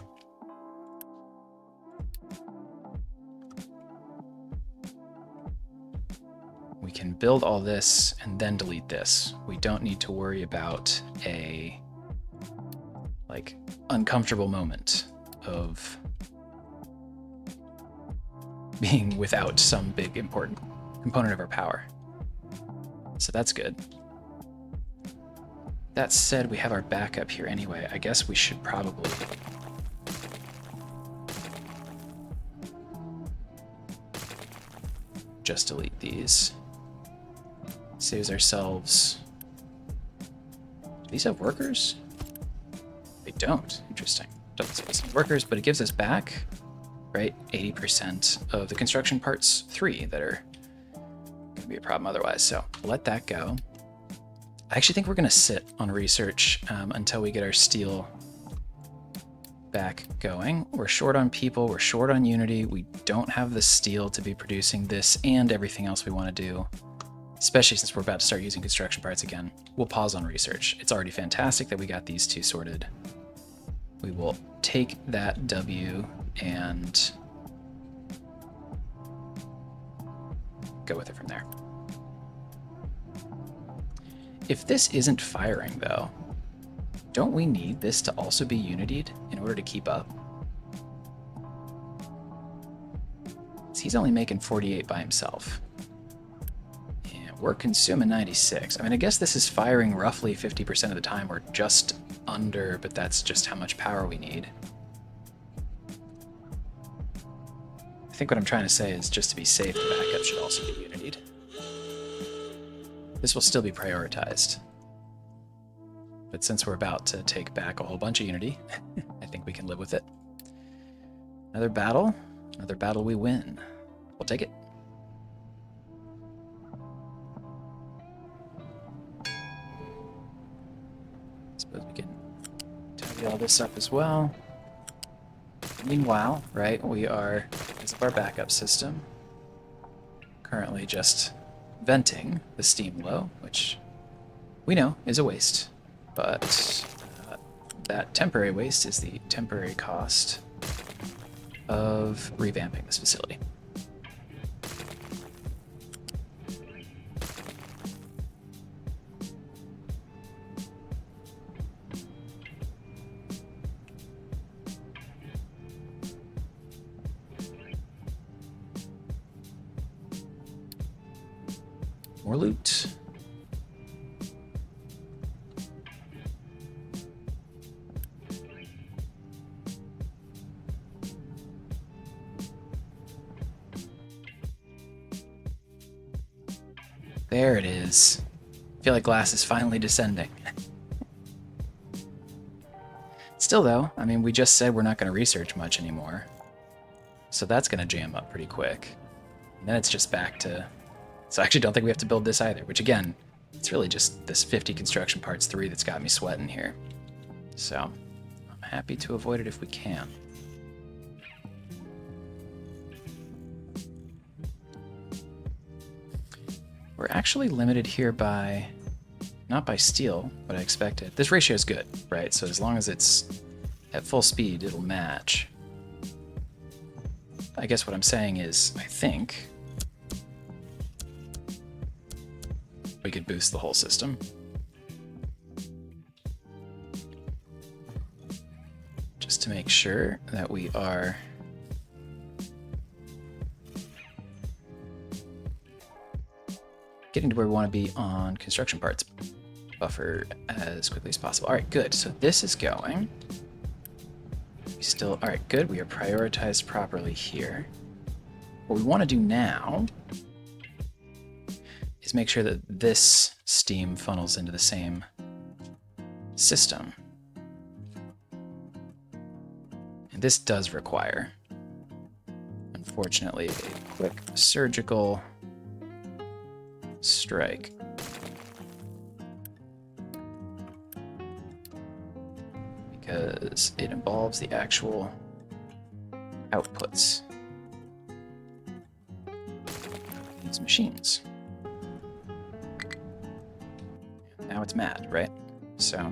S1: we can build all this and then delete this. We don't need to worry about a uncomfortable moment of being without some big important component of our power. So that's good. That said, we have our backup here anyway. I guess we should probably just delete these. Saves ourselves. Do these have workers? They don't. Interesting. Doesn't space any workers, but it gives us back, right, 80% of the construction parts 3 that are going to be a problem otherwise. So let that go. I actually think we're going to sit on research until we get our steel back going. We're short on people, we're short on unity, we don't have the steel to be producing this and everything else we want to do, especially since we're about to start using construction parts again. We'll pause on research. It's already fantastic that we got these 2 sorted. We will take that W and go with it from there. If this isn't firing, though, don't we need this to also be unitied in order to keep up? He's only making 48 by himself. And we're consuming 96. I mean, I guess this is firing roughly 50% of the time. We're just under, but that's just how much power we need. I think what I'm trying to say is, just to be safe, the backup should also be unitied. This will still be prioritized. But since we're about to take back a whole bunch of unity, I think we can live with it. Another battle we win. We'll take it. Suppose we can tidy all this up as well. Meanwhile, right, we are, because of our backup system, currently just venting the steam low, which we know is a waste, but that temporary waste is the temporary cost of revamping this facility. More loot. There it is. I feel like glass is finally descending. Still though, I mean, we just said we're not going to research much anymore. So that's going to jam up pretty quick. And then it's just back to So I actually don't think we have to build this either, which again, it's really just this 50 construction parts 3 that's got me sweating here. So I'm happy to avoid it if we can. We're actually limited here by, not by steel, what I expected. This ratio is good, right? So as long as it's at full speed, it'll match. I guess what I'm saying is, I think we could boost the whole system. Just to make sure that we are getting to where we want to be on construction parts buffer as quickly as possible. All right, good. So this is going. We still, all right, good. We are prioritized properly here. What we want to do now is make sure that this steam funnels into the same system. And this does require, unfortunately, a quick surgical strike. Because it involves the actual outputs of these machines. Now it's mad, right? So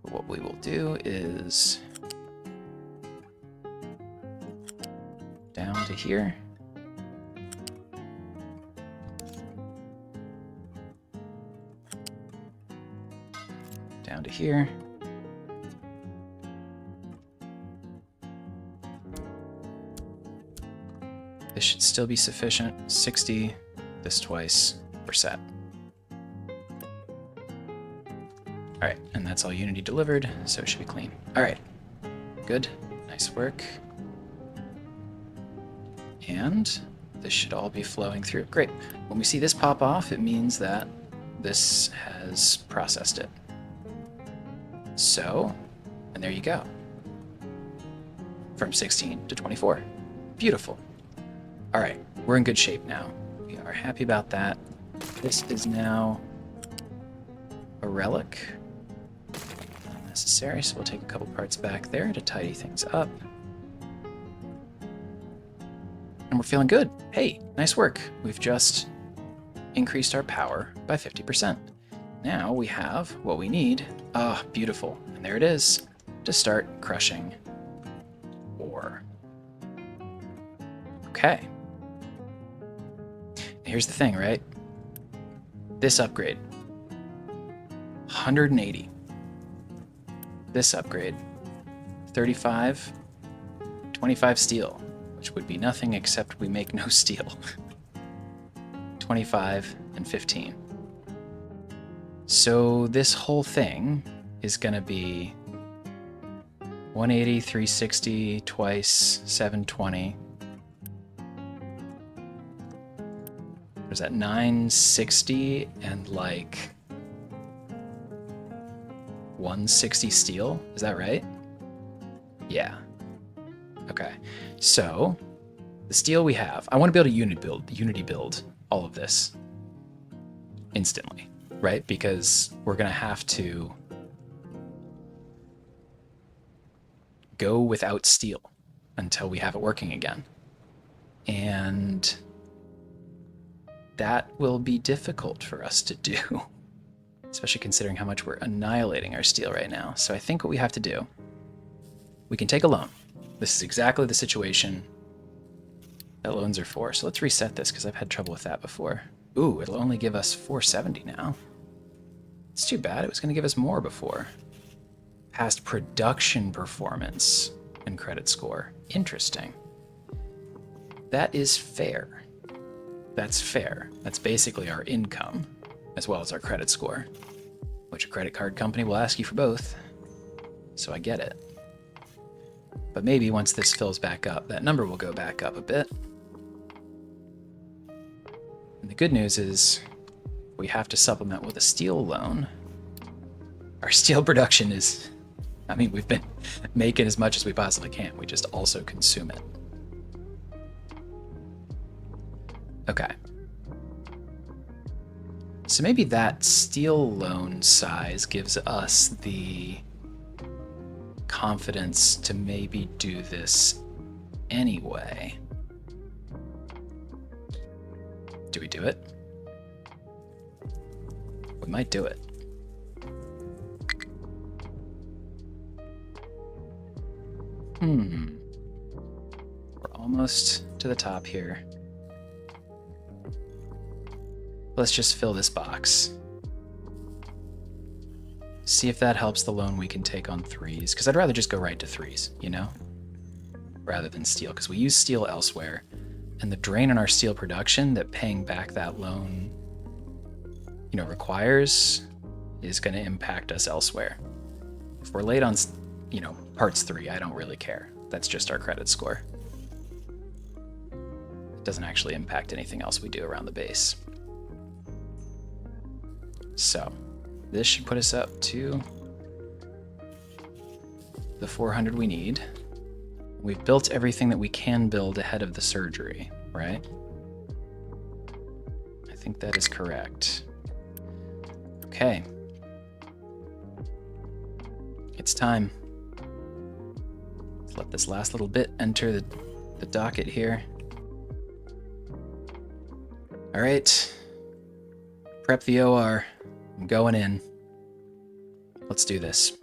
S1: what we will do is down to here. Down to here. This should still be sufficient. 60, this twice, we're set. All right, and that's all Unity delivered, so it should be clean. All right, good, nice work. And this should all be flowing through. Great. When we see this pop off, it means that this has processed it. So, and there you go. From 16 to 24. Beautiful. All right, we're in good shape now. We are happy about that. This is now a relic. Not necessary, so we'll take a couple parts back there to tidy things up. And we're feeling good. Hey, nice work. We've just increased our power by 50%. Now we have what we need. Ah, beautiful. And there it is, to start crushing ore. Okay. Here's the thing, right? This upgrade, 180. This upgrade, 35, 25 steel, which would be nothing except we make no steel. 25 and 15. So this whole thing is going to be 180, 360, twice, 720. Was that 960 and like 160 steel? Is that right? Yeah. Okay. So the steel we have, I want to be able to Unity build all of this instantly, right? Because we're going to have to go without steel until we have it working again. And that will be difficult for us to do, especially considering how much we're annihilating our steel right now. So I think what we have to do, we can take a loan. This is exactly the situation that loans are for. So let's reset this because I've had trouble with that before. Ooh, it'll only give us 470 now. It's too bad. It was going to give us more before. Past production performance and credit score. Interesting. That is fair. That's fair. That's basically our income, as well as our credit score, which a credit card company will ask you for both. So I get it. But maybe once this fills back up, that number will go back up a bit. And the good news is we have to supplement with a steel loan. Our steel production is, I mean, we've been making as much as we possibly can. We just also consume it. Okay. So maybe that steel loan size gives us the confidence to maybe do this anyway. Do we do it? We might do it. We're almost to the top here. Let's just fill this box. See if that helps the loan we can take on 3s, because I'd rather just go right to 3s, you know? Rather than steel, because we use steel elsewhere. And the drain on our steel production that paying back that loan, you know, requires is going to impact us elsewhere. If we're late on, you know, parts 3, I don't really care. That's just our credit score. It doesn't actually impact anything else we do around the base. So this should put us up to the 400 we need. We've built everything that we can build ahead of the surgery, right? I think that is correct. Okay. It's time. Let's let this last little bit enter the docket here. All right. Prep the OR. I'm going in. Let's do this.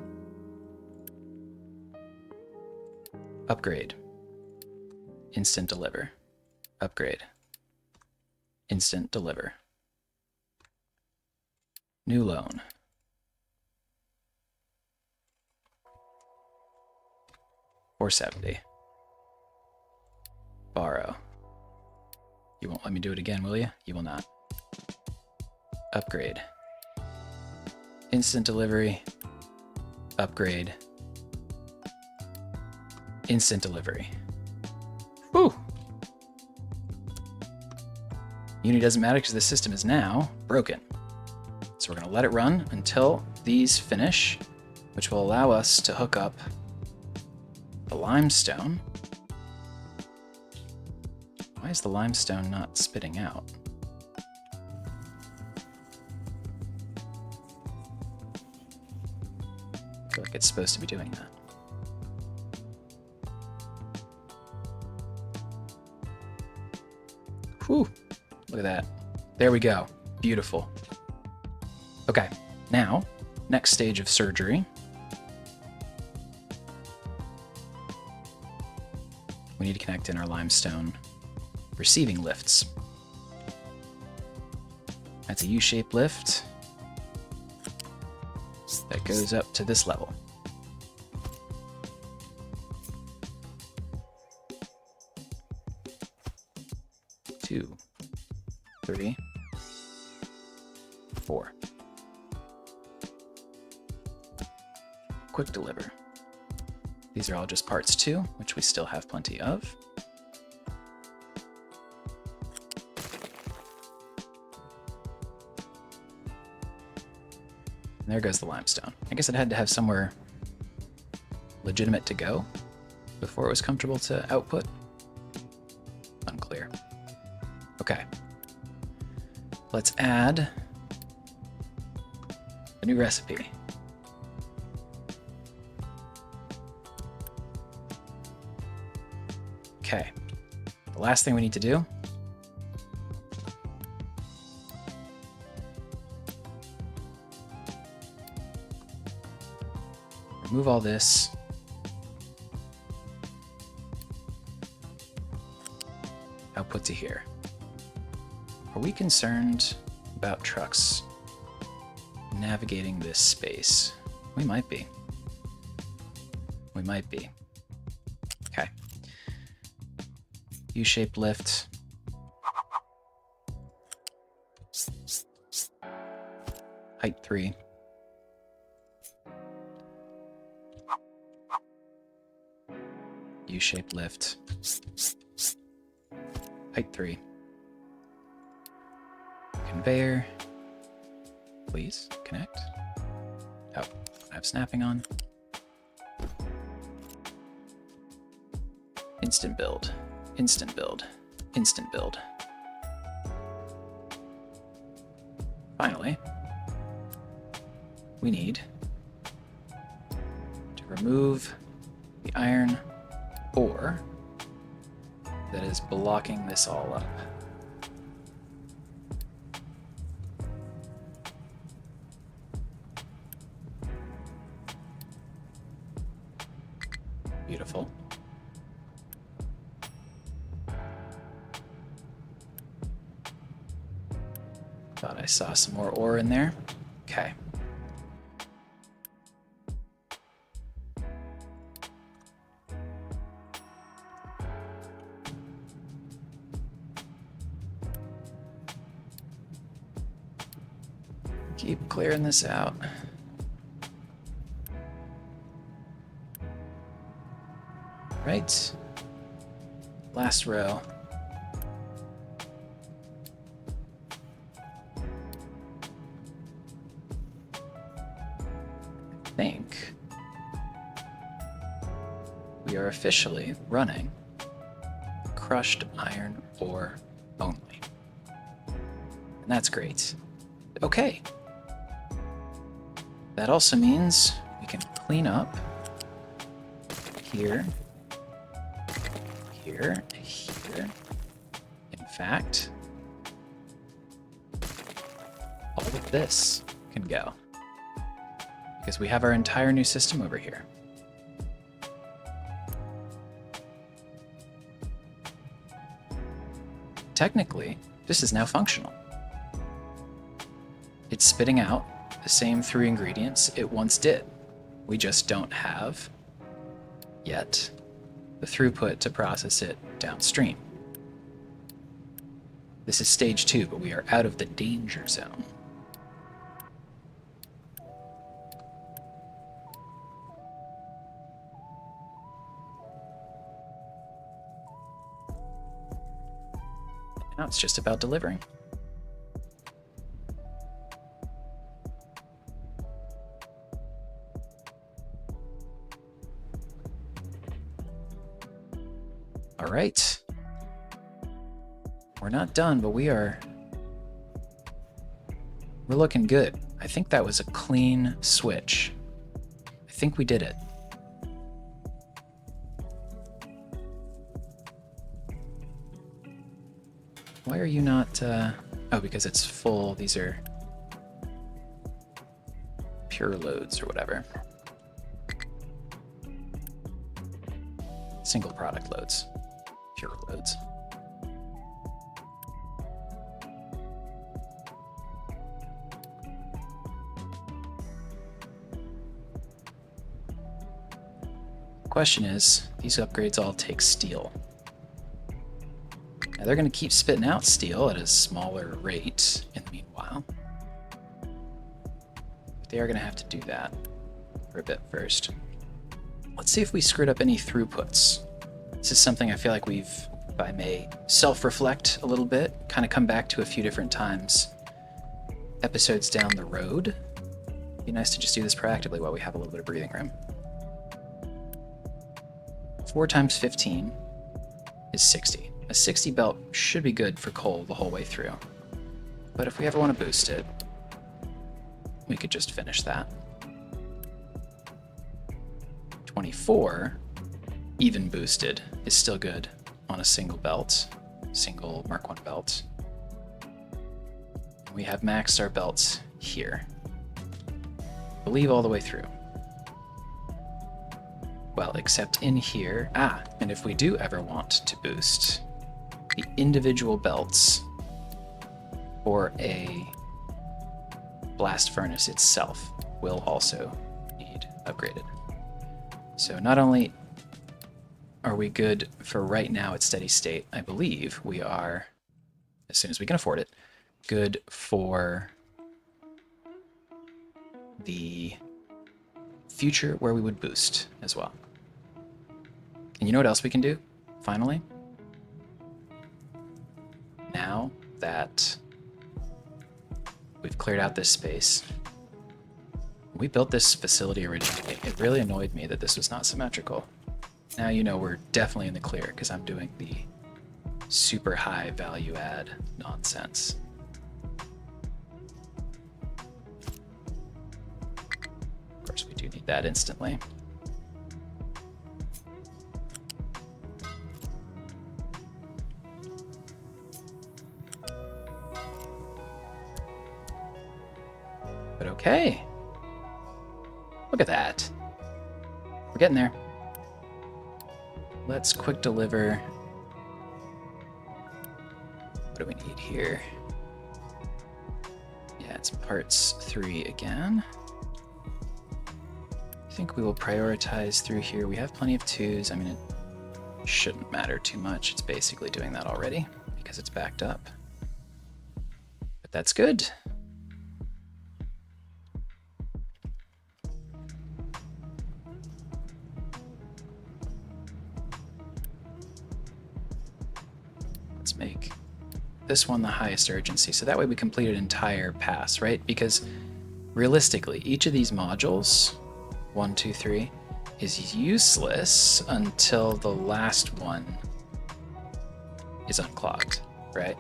S1: Upgrade. Instant deliver. Upgrade. Instant deliver. New loan. $470. Borrow. You won't let me do it again, will you? You will not. Upgrade. Instant delivery. Upgrade. Instant delivery. Whew. Unity doesn't matter because the system is now broken. So we're going to let it run until these finish, which will allow us to hook up the limestone. Why is the limestone not spitting out? I feel like it's supposed to be doing that. Whew, look at that. There we go. Beautiful. Okay, now, next stage of surgery. We need to connect in our limestone receiving lifts. That's a U-shaped lift that goes up to this level. Two, 3, 4. Quick deliver. These are all just parts 2, which we still have plenty of. And there goes the limestone. I guess it had to have somewhere legitimate to go before it was comfortable to output. Unclear. Okay. Let's add a new recipe. Okay. The last thing we need to do remove all this. Output to here. Are we concerned about trucks navigating this space? We might be. We might be. Okay. U-shaped lift. Height 3. U-shaped lift. Height 3. Conveyor. Please connect. Oh, I have snapping on. Instant build. Instant build. Instant build. finally, we need to remove the iron ore that is blocking this all up. Beautiful. Thought I saw some more ore in there. Okay. Keep clearing this out. Right. Last row. I think we are officially running crushed iron ore only. And that's great. Okay. That also means we can clean up here, here, here. In fact, all of this can go because we have our entire new system over here. Technically, this is now functional. It's spitting out the same 3 ingredients it once did. We just don't have yet the throughput to process it downstream. This is stage 2, but we are out of the danger zone. Now it's just about delivering. All right. We're not done, but we're looking good. I think that was a clean switch. I think we did it. Why are you not, oh, because it's full. These are pure loads or whatever. Single product loads. Pure loads. Question is, these upgrades all take steel. Now they're going to keep spitting out steel at a smaller rate in the meanwhile. But they are going to have to do that for a bit first. Let's see if we screwed up any throughputs. This is something I feel like we've, if I may self-reflect a little bit, kind of come back to a few different times. Episodes down the road. It'd be nice to just do this proactively while we have a little bit of breathing room. 4 times 15 is 60. A 60 belt should be good for coal the whole way through. But if we ever want to boost it, we could just finish that. 24, even boosted, is still good on a single belt, single Mark 1 belt. We have maxed our belts here. I believe all the way through. Well, except in here. And if we do ever want to boost, the individual belts for a blast furnace itself will also need upgraded. So not only are we good for right now at steady state, I believe we are, as soon as we can afford it, good for the future where we would boost as well. And you know what else we can do, finally? Now that we've cleared out this space, we built this facility originally. It really annoyed me that this was not symmetrical. Now you know we're definitely in the clear because I'm doing the super high value add nonsense. beat that instantly. But okay. Look at that. We're getting there. Let's quick deliver. What do we need here? Yeah, it's parts 3 again. I think we will prioritize through here. We have plenty of 2s. I mean, it shouldn't matter too much. It's basically doing that already because it's backed up. But that's good. Let's make this one the highest urgency, so that way we complete an entire pass, right? Because realistically, each of these modules, 1, 2, 3, is useless until the last one is unclogged, right?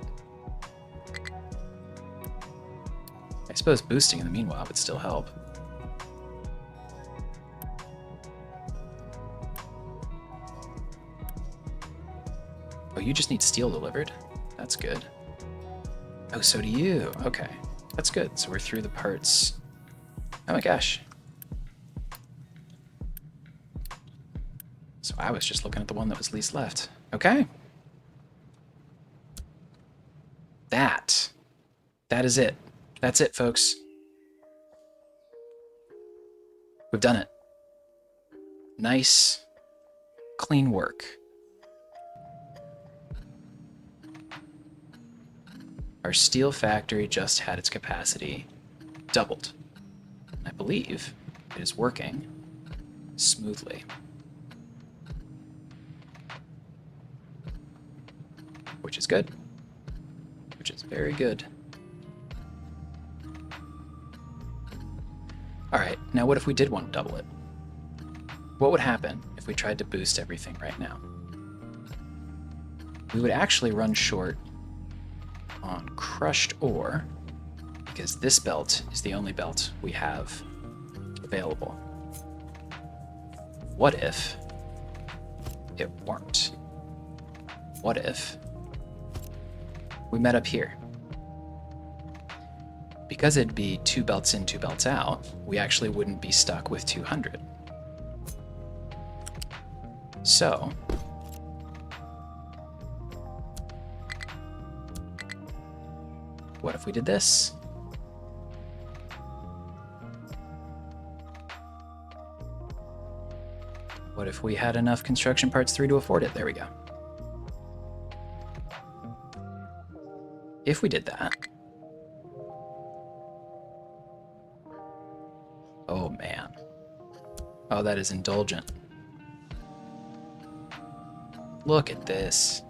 S1: I suppose boosting in the meanwhile would still help. Oh, you just need steel delivered. That's good. Oh, so do you. Okay, that's good. So we're through the parts. Oh my gosh. So I was just looking at the one that was least left. Okay. That is it. That's it, folks. We've done it. Nice, clean work. Our steel factory just had its capacity doubled. I believe it is working smoothly. Which is good. Which is very good. Alright, now what if we did want to double it? What would happen if we tried to boost everything right now? We would actually run short on crushed ore, because this belt is the only belt we have available. What if it weren't? What if we met up here? Because it'd be 2 belts in, 2 belts out, we actually wouldn't be stuck with 200. So, what if we did this? What if we had enough construction parts 3 to afford it? There we go. If we did that, oh man. Oh, that is indulgent. Look at this.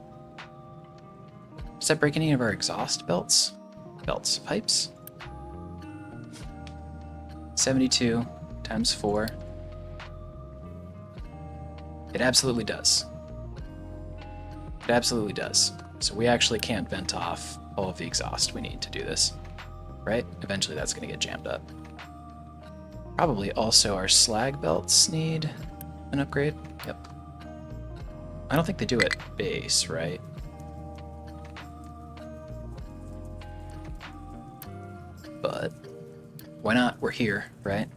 S1: Does that break any of our exhaust belts? Pipes? 72 times 4. It absolutely does. It absolutely does. So we actually can't vent off all of the exhaust we need to do this, right? Eventually that's going to get jammed up. Probably also our slag belts need an upgrade. Yep. I don't think they do at base, right? But why not? We're here, right?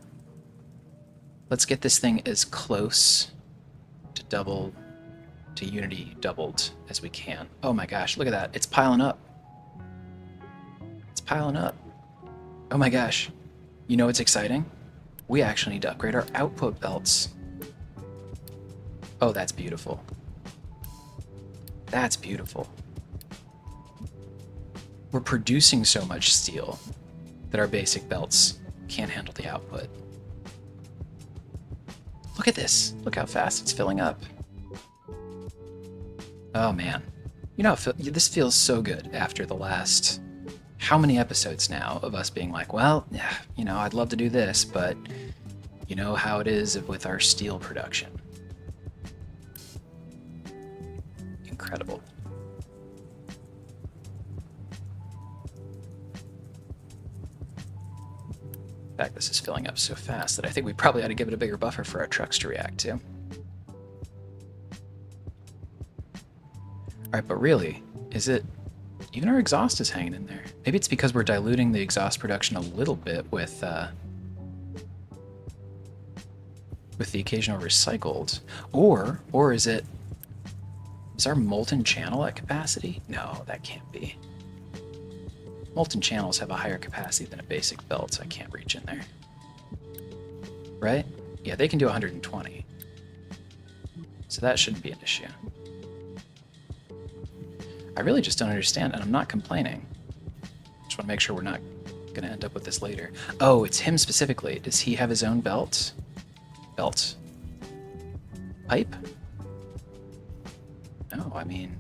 S1: Let's get this thing as close to Unity doubled as we can. Oh my gosh, look at that. It's piling up. It's piling up. Oh my gosh. You know what's exciting? We actually need to upgrade our output belts. Oh, that's beautiful. That's beautiful. We're producing so much steel that our basic belts can't handle the output. Look at this. Look how fast it's filling up. Oh man. You know, this feels so good after the last how many episodes now of us being like, well, yeah, you know, I'd love to do this, but you know how it is with our steel production. Incredible. In fact, this is filling up so fast that I think we probably ought to give it a bigger buffer for our trucks to react to. Alright, but really, is it... Even our exhaust is hanging in there. Maybe it's because we're diluting the exhaust production a little bit with the occasional recycled. Or is it... Is our molten channel at capacity? No, that can't be. Molten channels have a higher capacity than a basic belt, so I can't reach in there. Right? Yeah, they can do 120. So that shouldn't be an issue. I really just don't understand, and I'm not complaining. Just want to make sure we're not going to end up with this later. Oh, it's him specifically. Does he have his own belt? Belt. Pipe? No, I mean...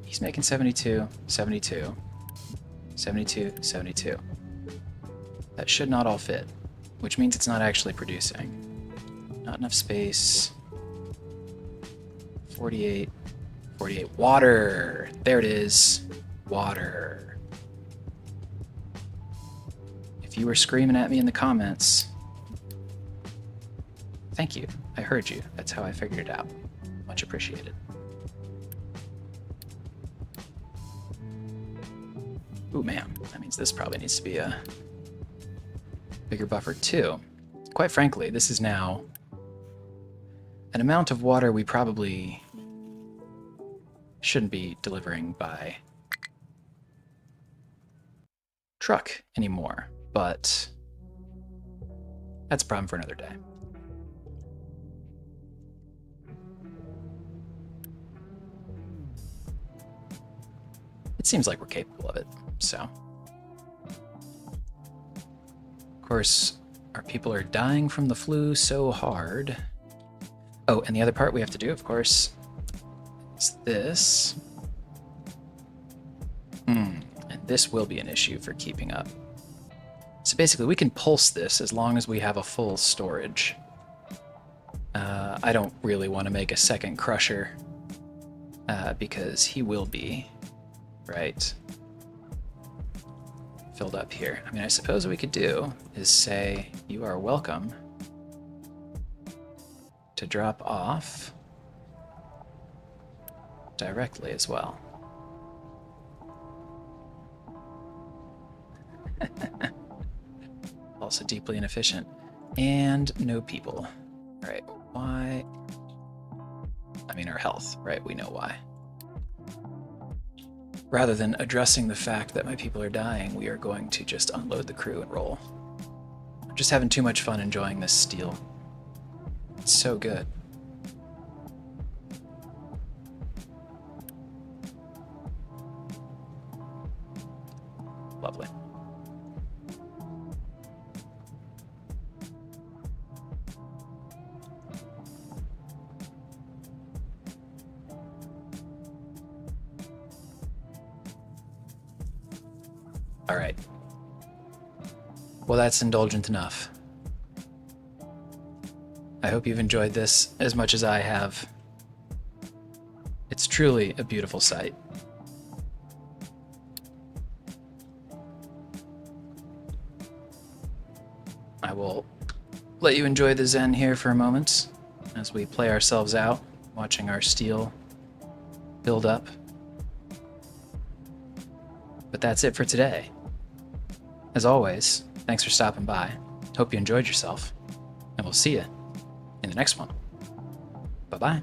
S1: He's making 72, 72, 72, 72. That should not all fit, which means it's not actually producing. Not enough space. 48, 48. Water! There it is. Water. If you were screaming at me in the comments, thank you. I heard you. That's how I figured it out. Much appreciated. Ooh, man. That means this probably needs to be a bigger buffer too. Quite frankly, this is now an amount of water we probably shouldn't be delivering by truck anymore, but that's a problem for another day. It seems like we're capable of it, so. Of course, our people are dying from the flu so hard. Oh, and the other part we have to do, of course, is this. And this will be an issue for keeping up. So basically, we can pulse this as long as we have a full storage. I don't really want to make a second crusher because he will be, right, filled up here. I mean, I suppose what we could do is say, you are welcome to drop off directly as well. Also deeply inefficient. And no people. All right, why? I mean, our health, right? We know why. Rather than addressing the fact that my people are dying, we are going to just unload the crew and roll. I'm just having too much fun enjoying this steel. It's so good. Lovely. All right. Well, that's indulgent enough. I hope you've enjoyed this as much as I have. It's truly a beautiful sight. I will let you enjoy the zen here for a moment as we play ourselves out, watching our steel build up. But that's it for today. As always, thanks for stopping by. Hope you enjoyed yourself, and we'll see you in the next one. Bye-bye.